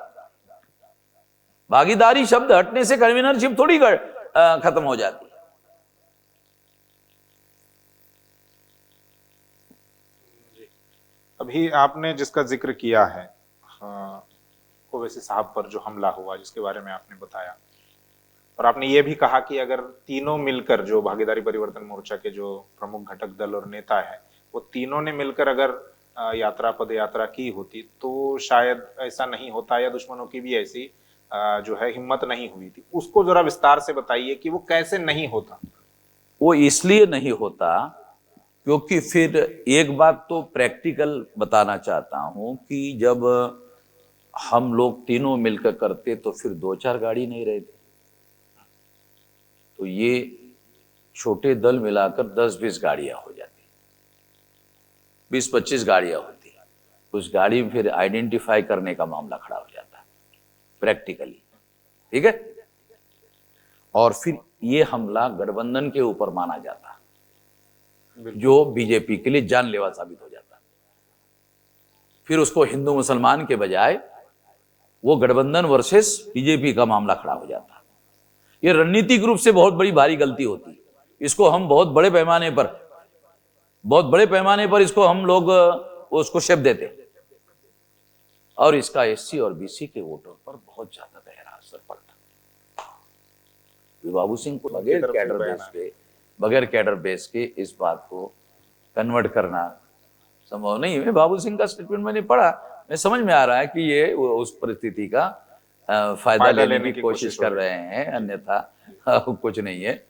भागीदारी शब्द हटने से कन्वीनरशिप थोड़ी खत्म हो जाती है। अभी आपने जिसका जिक्र किया है ओवैसी साहब पर जो हमला हुआ, जिसके बारे में आपने बताया, और आपने ये भी कहा कि अगर तीनों मिलकर, जो भागीदारी परिवर्तन मोर्चा के जो प्रमुख घटक दल और नेता है, वो तीनों ने मिलकर अगर पद यात्रा की होती तो शायद ऐसा नहीं होता, या दुश्मनों की भी ऐसी जो है हिम्मत नहीं हुई थी। उसको जरा विस्तार से बताइए कि वो कैसे नहीं होता। वो इसलिए नहीं होता क्योंकि फिर एक बात तो प्रैक्टिकल बताना चाहता हूं कि जब हम लोग तीनों मिलकर करते तो फिर 2-4 गाड़ी नहीं रहती, तो ये छोटे दल मिलाकर 10-20 गाड़ियां हो जाती, 20-25 गाड़ियां होती। उस गाड़ी में फिर आइडेंटिफाई करने का मामला खड़ा हो जाता है प्रैक्टिकली, ठीक है। और फिर ये हमला गठबंधन के ऊपर माना जाता, जो बीजेपी के लिए जानलेवा साबित हो जाता। फिर उसको हिंदू मुसलमान के बजाय वो गठबंधन वर्सेस बीजेपी का मामला खड़ा हो जाता। ये रणनीतिक रूप से बहुत बड़ी भारी गलती होती। इसको हम बहुत बड़े पैमाने पर इसको हम लोग उसको शेप देते, और इसका एससी और बीसी के वोटों पर बहुत ज्यादा गहरा असर पड़ता। बाबू सिंह को बगैर कैडर बेस के इस बात को कन्वर्ट करना संभव नहीं है। बाबू सिंह का स्टेटमेंट मैंने पढ़ा, मैं समझ में आ रहा है कि ये उस परिस्थिति का फायदा लेने की कोशिश कर रहे हैं, अन्यथा कुछ नहीं है।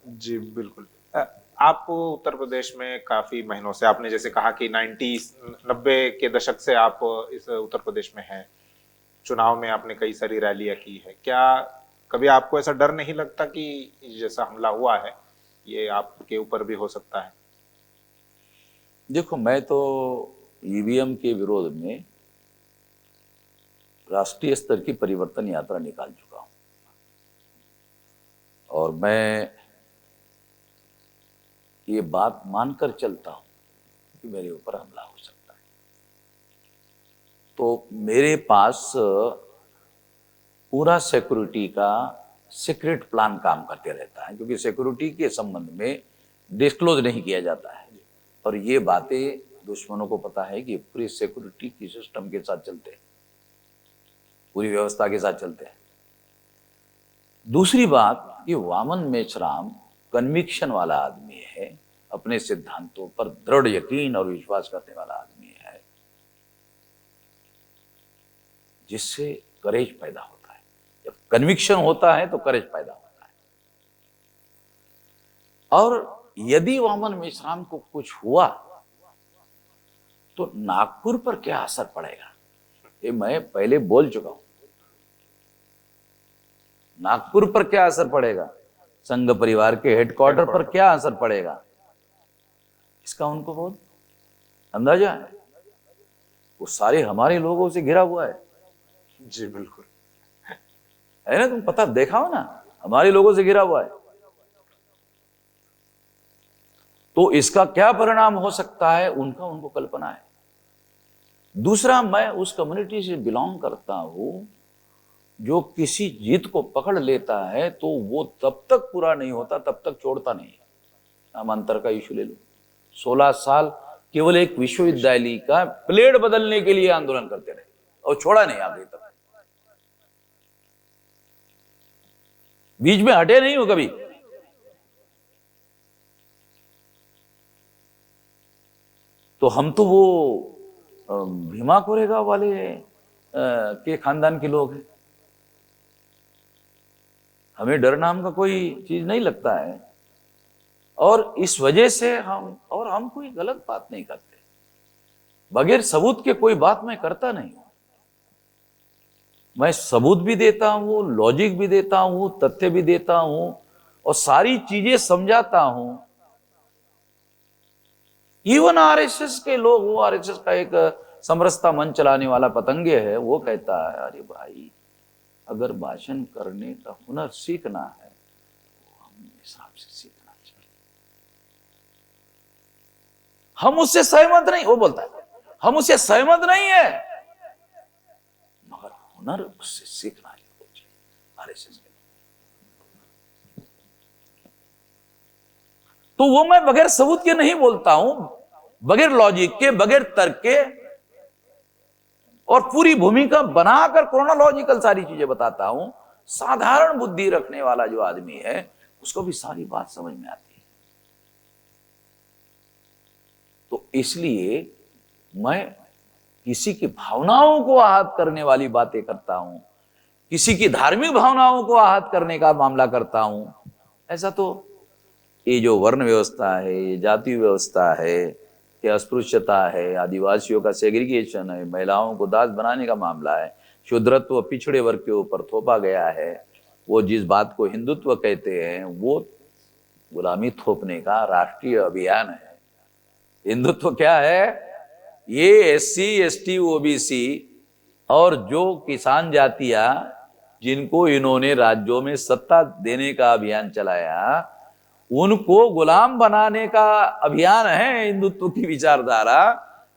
जी बिल्कुल। आप उत्तर प्रदेश में काफी महीनों से, आपने जैसे कहा कि 90 के दशक से आप इस उत्तर प्रदेश में हैं, चुनाव में आपने कई सारी रैलियां की है। क्या कभी आपको ऐसा डर नहीं लगता कि जैसा हमला हुआ है ये आपके ऊपर भी हो सकता है? देखो, मैं तो ईवीएम के विरोध में राष्ट्रीय स्तर की परिवर्तन यात्रा निकाल चुका हूं, और मैं ये बात मानकर चलता हूं कि मेरे ऊपर हमला हो सकता है। तो मेरे पास पूरा सिक्योरिटी का सीक्रेट प्लान काम करते रहता है, क्योंकि सिक्योरिटी के संबंध में डिस्क्लोज नहीं किया जाता है, और ये बातें दुश्मनों को पता है कि पूरी सिक्योरिटी की सिस्टम के साथ चलते हैं, पूरी व्यवस्था के साथ चलते हैं। दूसरी बात, ये वामन मेश्राम कन्विक्शन वाला आदमी है, अपने सिद्धांतों पर दृढ़ यकीन और विश्वास करने वाला आदमी है, जिससे करेज पैदा होता है। जब कन्विक्शन होता है तो करेज पैदा होता है। और यदि वामन मेश्राम को कुछ हुआ तो नागपुर पर क्या असर पड़ेगा, ये मैं पहले बोल चुका हूं। नागपुर पर क्या असर पड़ेगा, संघ परिवार के हेडक्वार्टर पर क्या असर पड़ेगा, इसका उनको बहुत अंदाजा है। वो सारे हमारे लोगों से घिरा हुआ है। जी बिल्कुल, है ना, तुम पता देखा हो ना, हमारे लोगों से घिरा हुआ है। तो इसका क्या परिणाम हो सकता है, उनको कल्पना है। दूसरा, मैं उस कम्युनिटी से बिलोंग करता हूं जो किसी जीत को पकड़ लेता है तो वो तब तक पूरा नहीं होता, तब तक छोड़ता नहीं। हम अंतर का इशू ले लो, 16 साल केवल एक विश्वविद्यालय का प्लेट बदलने के लिए आंदोलन करते रहे और छोड़ा नहीं आगे तक, बीच में हटे नहीं हो कभी। तो हम तो वो भीमा कोरेगांव वाले के खानदान के लोग हैं, हमें डर नाम का कोई चीज नहीं लगता है, और इस वजह से हम कोई गलत बात नहीं करते। बगैर सबूत के कोई बात मैं करता नहीं हूं। मैं सबूत भी देता हूं, लॉजिक भी देता हूं, तथ्य भी देता हूं और सारी चीजें समझाता हूं। इवन आरएसएस के लोग, वो आरएसएस का एक समरसता मंच चलाने वाला पतंगे है, वो कहता है अरे भाई अगर भाषण करने का हुनर सीखना है तो हम हिसाब से सीखना चाहिए। हम उससे सहमत नहीं, वो बोलता है हम उससे सहमत नहीं है, मगर हुनर उससे सीखना चाहिए आरएसएस के। तो वो मैं बगैर सबूत के नहीं बोलता हूं, बगैर लॉजिक के, बगैर तर्क के और पूरी भूमिका बनाकर क्रोनोलॉजिकल सारी चीजें बताता हूं। साधारण बुद्धि रखने वाला जो आदमी है उसको भी सारी बात समझ में आती है। तो इसलिए मैं किसी की भावनाओं को आहत करने वाली बातें करता हूं, किसी की धार्मिक भावनाओं को आहत करने का मामला करता हूं, ऐसा तो ये जो वर्ण व्यवस्था है, ये जाति व्यवस्था है, ये अस्पृश्यता है, आदिवासियों का सेग्रीगेशन है, महिलाओं को दास बनाने का मामला है, शूद्रत्व पिछड़े वर्ग के ऊपर थोपा गया है, वो जिस बात को हिंदुत्व कहते हैं वो गुलामी थोपने का राष्ट्रीय अभियान है। हिंदुत्व क्या है? ये एससी एसटी ओबीसी और जो किसान जातियां जिनको इन्होंने राज्यों में सत्ता देने का अभियान चलाया, उनको गुलाम बनाने का अभियान है हिंदुत्व की विचारधारा।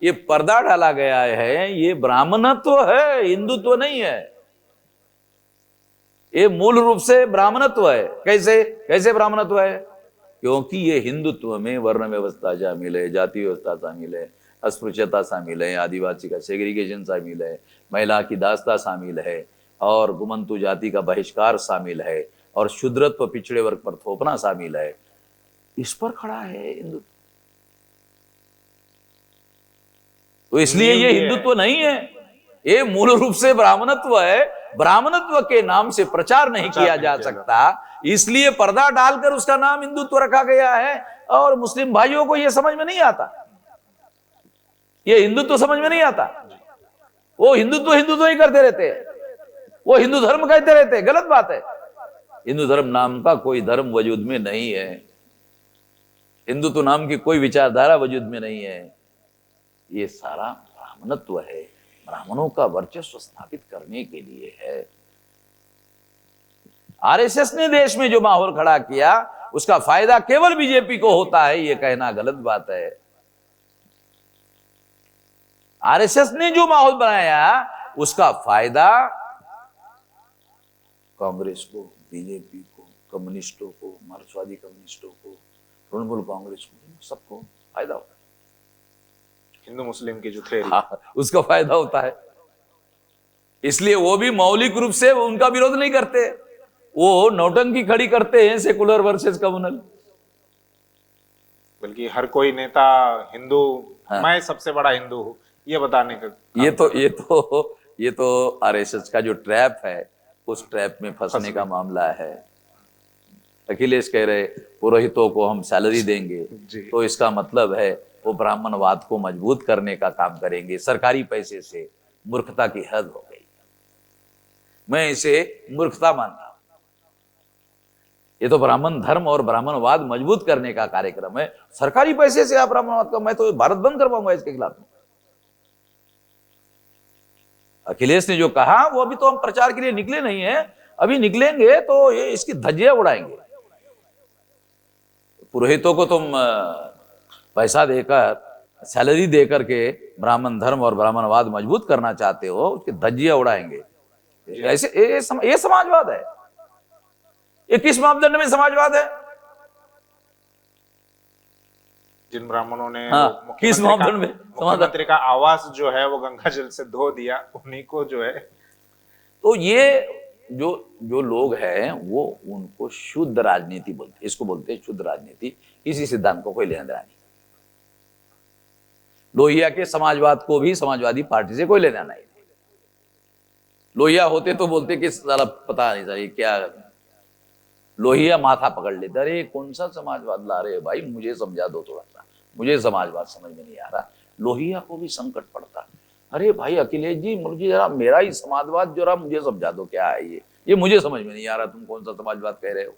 ये पर्दा डाला गया है, ये ब्राह्मणत्व है, हिंदुत्व नहीं है। ये मूल रूप से ब्राह्मणत्व है। कैसे कैसे ब्राह्मणत्व है? क्योंकि ये हिंदुत्व में वर्ण व्यवस्था शामिल है, जाति व्यवस्था शामिल है, अस्पृश्यता शामिल है, आदिवासी का सेग्रीगेशन शामिल है, महिला की दासता शामिल है और गुमंतु जाति का बहिष्कार शामिल है और शूद्रत्व पिछड़े वर्ग पर थोपना शामिल है। इस पर खड़ा है हिंदुत्व। तो इसलिए ये हिंदुत्व नहीं है, ये मूल रूप से ब्राह्मणत्व है। ब्राह्मणत्व के नाम से प्रचार नहीं किया जा सकता, इसलिए पर्दा डालकर उसका नाम हिंदुत्व रखा गया है। और मुस्लिम भाइयों को यह समझ में नहीं आता, ये हिंदुत्व समझ में नहीं आता। वो हिंदुत्व हिंदुत्व ही करते रहते हैं, वो हिंदू धर्म कहते रहते हैं। गलत बात है। हिंदू धर्म नाम का कोई धर्म वजूद में नहीं है, हिंदुत्व नाम की कोई विचारधारा वजूद में नहीं है। ये सारा ब्राह्मणत्व है, ब्राह्मणों का वर्चस्व स्थापित करने के लिए है। आरएसएस ने देश में जो माहौल खड़ा किया उसका फायदा केवल बीजेपी को होता है, यह कहना गलत बात है। आरएसएस ने जो माहौल बनाया उसका फायदा कांग्रेस को, बीजेपी को, कम्युनिस्टों को, मार्क्सवादी कम्युनिस्टों को, तृणमूल कांग्रेस को, सबको फायदा होता है। हिंदू मुस्लिम की जो थ्योरी, उसका फायदा होता है। इसलिए वो भी मौलिक रूप से उनका विरोध नहीं करते, वो नौटंकी खड़ी करते हैं सेकुलर वर्सेस कम्युनल। बल्कि हर कोई नेता हिंदू, मैं सबसे बड़ा हिंदू हूं, ये बताने का ये तो आरएसएस का जो ट्रैप है, उस ट्रैप में फंसने का मामला है। अखिलेश कह रहे पुरोहितों को हम सैलरी देंगे, तो इसका मतलब है वो ब्राह्मणवाद को मजबूत करने का काम करेंगे सरकारी पैसे से। मूर्खता की हद हो गई, मैं इसे मूर्खता मानता हूं। ये तो ब्राह्मण धर्म और ब्राह्मणवाद मजबूत करने का कार्यक्रम है। सरकारी पैसे से आप ब्राह्मणवाद का, मैं तो भारत बंद करवाऊंगा इसके खिलाफ। अखिलेश ने जो कहा वो अभी तो हम प्रचार के लिए निकले नहीं है, अभी निकलेंगे तो ये इसकी धज्जियां उड़ाएंगे। पुरोहितों को तुम पैसा देकर, सैलरी देकर के ब्राह्मण धर्म और ब्राह्मणवाद मजबूत करना चाहते हो, उसकी धज्जियां उड़ाएंगे। ऐसे ये समाजवाद है? ये किस मापदंड में समाजवाद है? जिन ब्राह्मणों ने किस मापदंड में? मुख्यमंत्री का आवास जो है वो गंगा जल से धो दिया, उन्हीं को जो है। तो ये जो लोग हैं वो उनको शुद्ध राजनीति बोलते हैं, इसको बोलते हैं शुद्ध राजनीति। इसी सिद्धांत को कोई लेना देना नहीं। लोहिया के समाजवाद को भी समाजवादी पार्टी से कोई लेना नहीं। लोहिया होते तो बोलते कि साला पता नहीं सर क्या, लोहिया माथा पकड़ लेता, अरे कौन सा समाजवाद ला रहे भाई, मुझे समझा दो थोड़ा सा, मुझे समाजवाद समझ में नहीं आ रहा। लोहिया को भी संकट पड़ता। अरे भाई अखिलेश जी, मुझे जरा मेरा ही समाजवाद जरा मुझे समझा दो, क्या है ये मुझे समझ में नहीं आ रहा, तुम कौन सा समाजवाद कह रहे हो।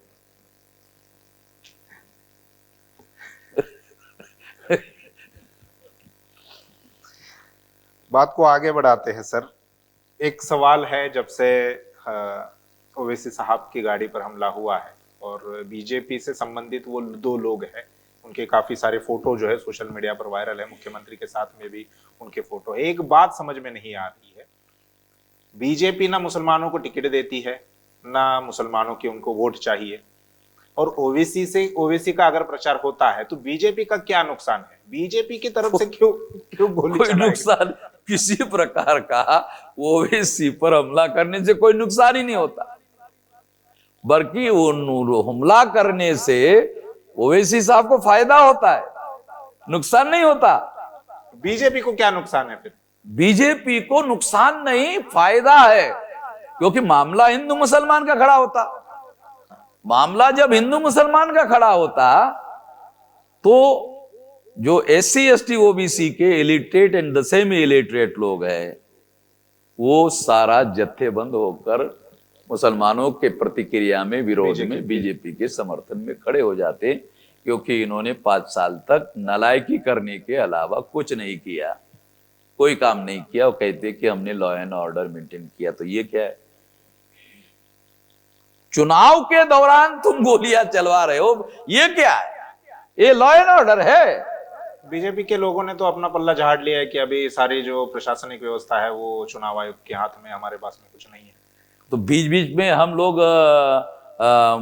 बात को आगे बढ़ाते हैं सर। एक सवाल है, जब से ओवैसी साहब की गाड़ी पर हमला हुआ है और बीजेपी से संबंधित वो दो लोग हैं, उनके काफी सारे फोटो जो है सोशल मीडिया पर वायरल है, मुख्यमंत्री के साथ में भी उनके फोटो। एक बात समझ में नहीं आ रही है, बीजेपी ना मुसलमानों को टिकट देती है, ना मुसलमानों की उनको वोट चाहिए, और ओवैसी का अगर प्रचार होता है तो बीजेपी का क्या नुकसान है? बीजेपी की तरफ से क्यों क्यों गोली कोई चलाएगी? नुकसान किसी प्रकार का ओवैसी पर हमला करने से कोई नुकसान ही नहीं होता, बल्कि हमला करने से ओवैसी साहब को फायदा होता है, नुकसान नहीं होता। बीजेपी को क्या नुकसान है फिर? बीजेपी को नुकसान नहीं, फायदा है, क्योंकि मामला हिंदू मुसलमान का खड़ा होता। मामला जब हिंदू मुसलमान का खड़ा होता तो जो SC ST OBC के illiterate and the semi illiterate लोग हैं, वो सारा जत्थेबंद होकर मुसलमानों के प्रतिक्रिया में, विरोध में, बीजेपी के समर्थन में खड़े हो जाते, क्योंकि इन्होंने 5 साल तक नालायकी करने के अलावा कुछ नहीं किया, कोई काम नहीं किया। वो कहते कि हमने लॉ एंड ऑर्डर मेंटेन किया, तो ये क्या है? चुनाव के दौरान तुम गोलियां चलवा रहे हो, ये क्या है? ये लॉ एंड ऑर्डर है? बीजेपी के लोगों ने तो अपना पल्ला झाड़ लिया है कि अभी सारी जो प्रशासनिक व्यवस्था है वो चुनाव आयोग के हाथ में, हमारे पास में कुछ नहीं है। तो बीच बीच में हम लोग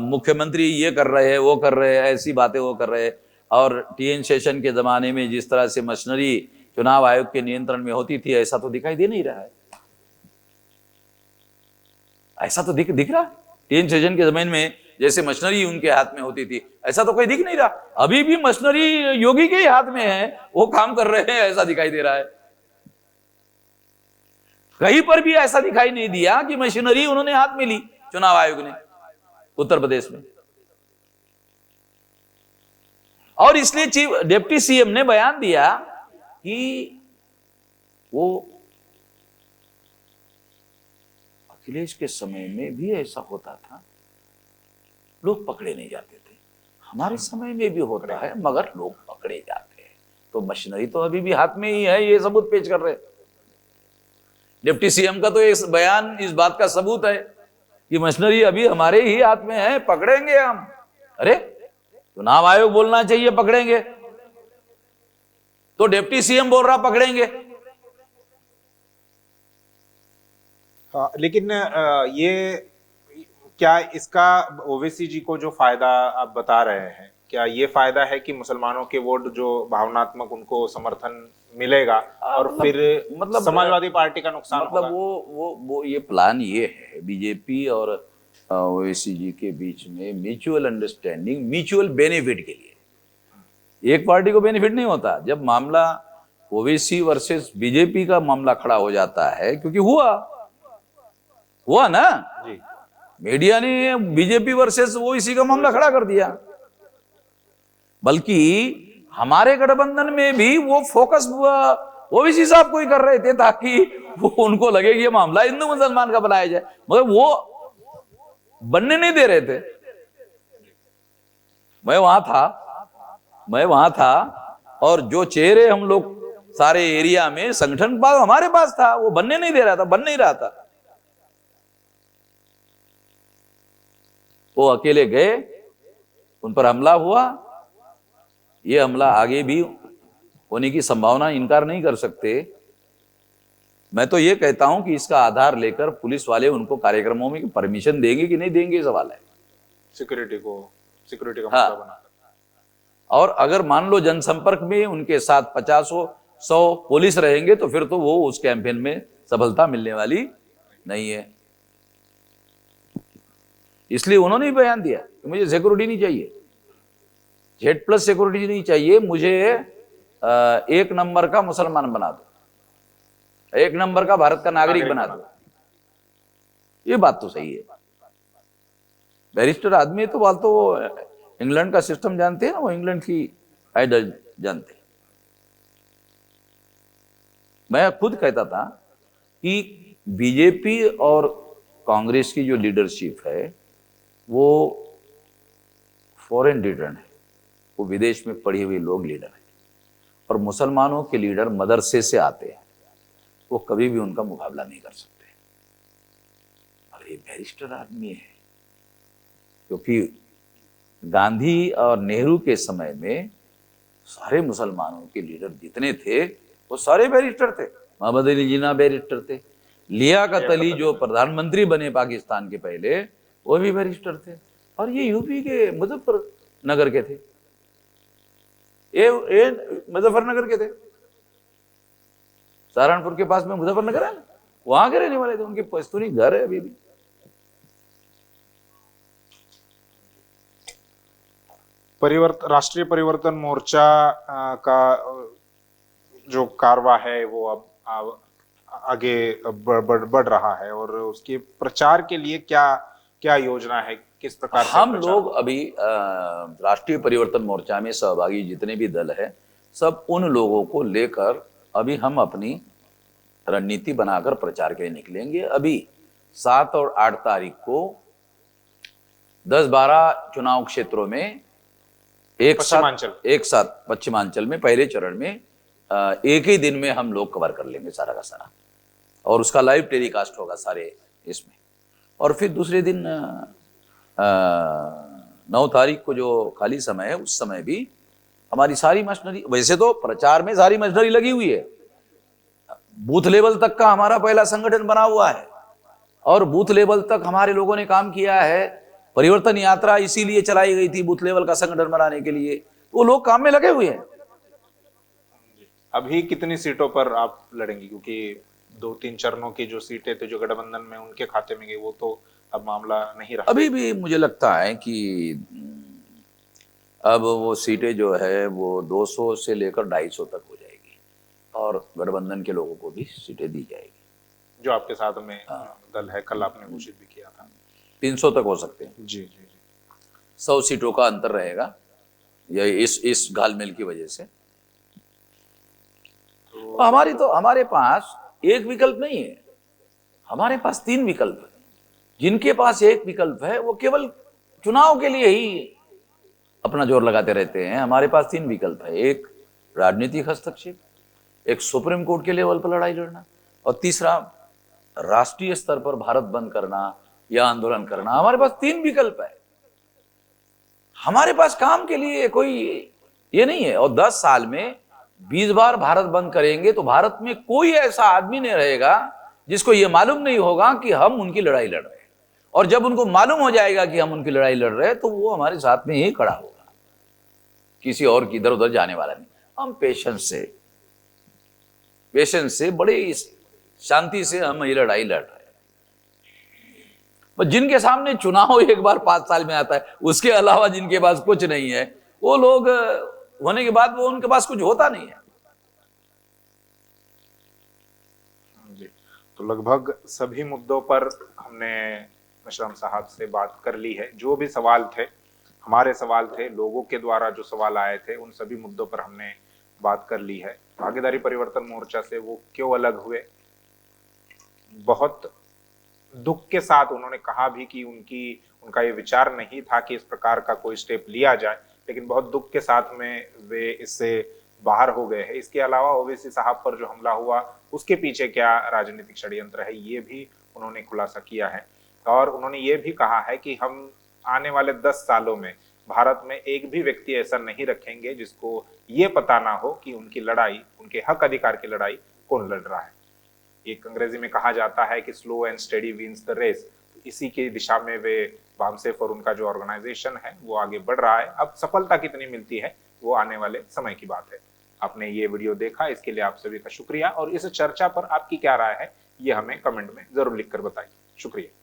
मुख्यमंत्री ये कर रहे हैं, वो कर रहे हैं, ऐसी बातें वो कर रहे हैं। और TN शेषन के जमाने में जिस तरह से मशीनरी चुनाव आयोग के नियंत्रण में होती थी, ऐसा तो दिखाई दे नहीं रहा है। ऐसा तो दिख रहा है TN शेषन के जमाने में जैसे मशीनरी उनके हाथ में होती थी, ऐसा तो कोई दिख नहीं रहा। अभी भी मशीनरी योगी के ही हाथ में है, वो काम कर रहे हैं, ऐसा दिखाई दे रहा है। कहीं पर भी ऐसा दिखाई नहीं दिया कि मशीनरी उन्होंने हाथ में ली, चुनाव आयोग ने उत्तर प्रदेश में। और इसलिए चीफ डिप्टी CM ने बयान दिया कि वो अखिलेश के समय में भी ऐसा होता था, लोग पकड़े नहीं जाते थे, हमारे समय में भी होता है मगर लोग पकड़े जाते हैं। तो मशीनरी तो अभी भी हाथ में ही है, ये सबूत पेश कर रहे हैं। डिप्टी CM का तो एक बयान इस बात का सबूत है कि मशीनरी अभी हमारे ही हाथ में है, पकड़ेंगे हम। अरे चुनाव आयोग बोलना चाहिए पकड़ेंगे, तो डिप्टी CM बोल रहा पकड़ेंगे। हाँ, लेकिन ये क्या इसका ओवैसी जी को जो फायदा आप बता रहे हैं, क्या ये फायदा है कि मुसलमानों के वोट जो भावनात्मक उनको समर्थन मिलेगा और फिर मतलब समाजवादी पार्टी का नुकसान मतलब होगा? वो ये प्लान ये है बीजेपी और ओवैसी जी के बीच में म्यूचुअल अंडरस्टैंडिंग, म्यूचुअल बेनिफिट के लिए। एक पार्टी को बेनिफिट नहीं होता जब मामला ओवैसी वर्सेस बीजेपी का मामला खड़ा हो जाता है, क्योंकि हुआ ना जी। मीडिया ने बीजेपी वर्सेस ओवैसी का मामला खड़ा कर दिया। बल्कि हमारे गठबंधन में भी वो फोकस ओवैसी साहब को ही कर रहे थे, ताकि वो उनको लगे कि ये मामला हिंदू मुसलमान का बनाया जाए, मगर वो बनने नहीं दे रहे थे। मैं वहां था और जो चेहरे हम लोग सारे एरिया में संगठन हमारे पास था, वो बनने नहीं दे रहा था, बन नहीं रहा था। वो अकेले गए, उन पर हमला हुआ। ये हमला आगे भी होने की संभावना इनकार नहीं कर सकते। मैं तो ये कहता हूं कि इसका आधार लेकर पुलिस वाले उनको कार्यक्रमों में परमिशन देंगे कि नहीं देंगे, सवाल है। सिक्योरिटी का मुद्दा बना। और अगर मान लो जनसंपर्क में उनके साथ 50-100 पुलिस रहेंगे तो फिर तो वो उस कैंपेन में सफलता मिलने वाली नहीं है। इसलिए उन्होंने ही बयान दिया कि मुझे सिक्योरिटी नहीं चाहिए, Z+ सिक्योरिटी नहीं चाहिए, मुझे 1 नंबर का मुसलमान बना दो, 1 नंबर का भारत का नागरिक बना दो। ये बात तो सही है। बैरिस्टर आदमी तो बात तो वो इंग्लैंड का सिस्टम जानते हैं ना, वो इंग्लैंड की आइडल जानते हैं। मैं खुद कहता था कि बीजेपी और कांग्रेस की जो लीडरशिप है वो फॉरेन लीडर है, वो विदेश में पढ़े हुए लोग लीडर हैं, और मुसलमानों के लीडर मदरसे से आते हैं, वो कभी भी उनका मुकाबला नहीं कर सकते। और ये बैरिस्टर आदमी है, क्योंकि गांधी और नेहरू के समय में सारे मुसलमानों के लीडर जितने थे वो सारे बैरिस्टर थे। मोहम्मद अली जिन्ना बैरिस्टर थे, लियाकत अली जो प्रधानमंत्री बने पाकिस्तान के पहले वो भी बैरिस्टर थे, और ये यूपी के मुजफ्फरनगर के थे, ये मुजफ्फरनगर के थे, सहारनपुर के पास में मुजफ्फरनगर है ना, वहां के रहने वाले थे, उनके पश्तूनी घर है अभी भी। राष्ट्रीय परिवर्तन मोर्चा का जो कारवा है वो अब आगे बढ़ रहा है, और उसके प्रचार के लिए क्या क्या योजना है, किस प्रकार से हम लोग अभी राष्ट्रीय परिवर्तन मोर्चा में सहभागी जितने भी दल है, सब उन लोगों को लेकर अभी हम अपनी रणनीति बनाकर प्रचार के लिए निकलेंगे। अभी 7 और 8 तारीख को 10-12 चुनाव क्षेत्रों में एक साथ पश्चिमांचल में पहले चरण में एक ही दिन में हम लोग कवर कर लेंगे सारा का सारा, और उसका लाइव टेलीकास्ट होगा सारे इसमें। और फिर दूसरे दिन 9 तारीख को जो खाली समय है उस समय भी हमारी सारी मशीनरी, वैसे तो प्रचार में सारी मशीनरी लगी हुई है, बूथ लेवल तक का हमारा पहला संगठन बना हुआ है, और बूथ लेवल तक हमारे लोगों ने काम किया है। परिवर्तन यात्रा इसीलिए चलाई गई थी बूथ लेवल का संगठन बनाने के लिए, वो लोग काम में लगे हुए हैं। अभी कितनी सीटों पर आप लड़ेंगे, क्योंकि 2-3 चरणों की जो सीटें थे जो गठबंधन में उनके खाते में गई, वो तो अब मामला नहीं रहा। अभी भी मुझे लगता है कि अब वो सीटें जो है वो 200 से लेकर 250 तक हो जाएगी, और गठबंधन के लोगों को भी सीटें दी जाएगी। जो आपके साथ में दल है, कल आपने घोषित भी किया था 300 तक हो सकते हैं। जी जी जी। 100 सीटों का अंतर रहेगा या इस घालमेल की वजह से। तो हमारे पास एक विकल्प नहीं है, हमारे पास 3 विकल्प है। जिनके पास एक विकल्प है वो केवल चुनाव के लिए ही अपना जोर लगाते रहते हैं। हमारे पास 3 विकल्प है, एक राजनीतिक हस्तक्षेप, एक सुप्रीम कोर्ट के लेवल पर लड़ाई लड़ना, और तीसरा राष्ट्रीय स्तर पर भारत बंद करना या आंदोलन करना। हमारे पास 3 विकल्प है, हमारे पास काम के लिए कोई ये नहीं है। और 10 साल में 20 बार भारत बंद करेंगे तो भारत में कोई ऐसा आदमी नहीं रहेगा जिसको ये मालूम नहीं होगा कि हम उनकी लड़ाई लड़ रहे हैं, और जब उनको मालूम हो जाएगा कि हम उनकी लड़ाई लड़ रहे हैं तो वो हमारे साथ में ही खड़ा होगा, किसी और की इधर उधर जाने वाला नहीं। हम पेशेंस से बड़े शांति से हम ये लड़ाई लड़ रहे हैं। पर जिनके सामने चुनाव एक बार 5 साल में आता है, उसके अलावा जिनके पास कुछ नहीं है, वो लोग होने के बाद वो उनके पास कुछ होता नहीं है। तो लगभग सभी मुद्दों पर हमने मेश्राम साहब से बात कर ली है। जो भी सवाल थे, हमारे सवाल थे, लोगों के द्वारा जो सवाल आए थे, उन सभी मुद्दों पर हमने बात कर ली है। भागीदारी परिवर्तन मोर्चा से वो क्यों अलग हुए, बहुत दुख के साथ उन्होंने कहा भी कि उनका ये विचार नहीं था कि इस प्रकार का कोई स्टेप लिया जाए, लेकिन बहुत दुख के साथ में वे इससे बाहर हो गए हैं। इसके अलावा ओवैसी साहब पर जो हमला हुआ उसके पीछे क्या राजनीतिक षड्यंत्र है, ये भी उन्होंने खुलासा किया है। और उन्होंने ये भी कहा है कि हम आने वाले 10 सालों में भारत में एक भी व्यक्ति ऐसा नहीं रखेंगे जिसको ये पता ना हो कि उनकी लड़ाई, उनके हक अधिकार की लड़ाई कौन लड़ रहा है। एक अंग्रेजी में कहा जाता है कि slow and steady wins the race. इसी की दिशा में वे बामसेफ और उनका जो ऑर्गेनाइजेशन है वो आगे बढ़ रहा है। अब सफलता कितनी मिलती है वो आने वाले समय की बात है। आपने ये वीडियो देखा, इसके लिए आप सभी का शुक्रिया, और इस चर्चा पर आपकी क्या राय है ये हमें कमेंट में जरूर लिखकर बताइए। शुक्रिया।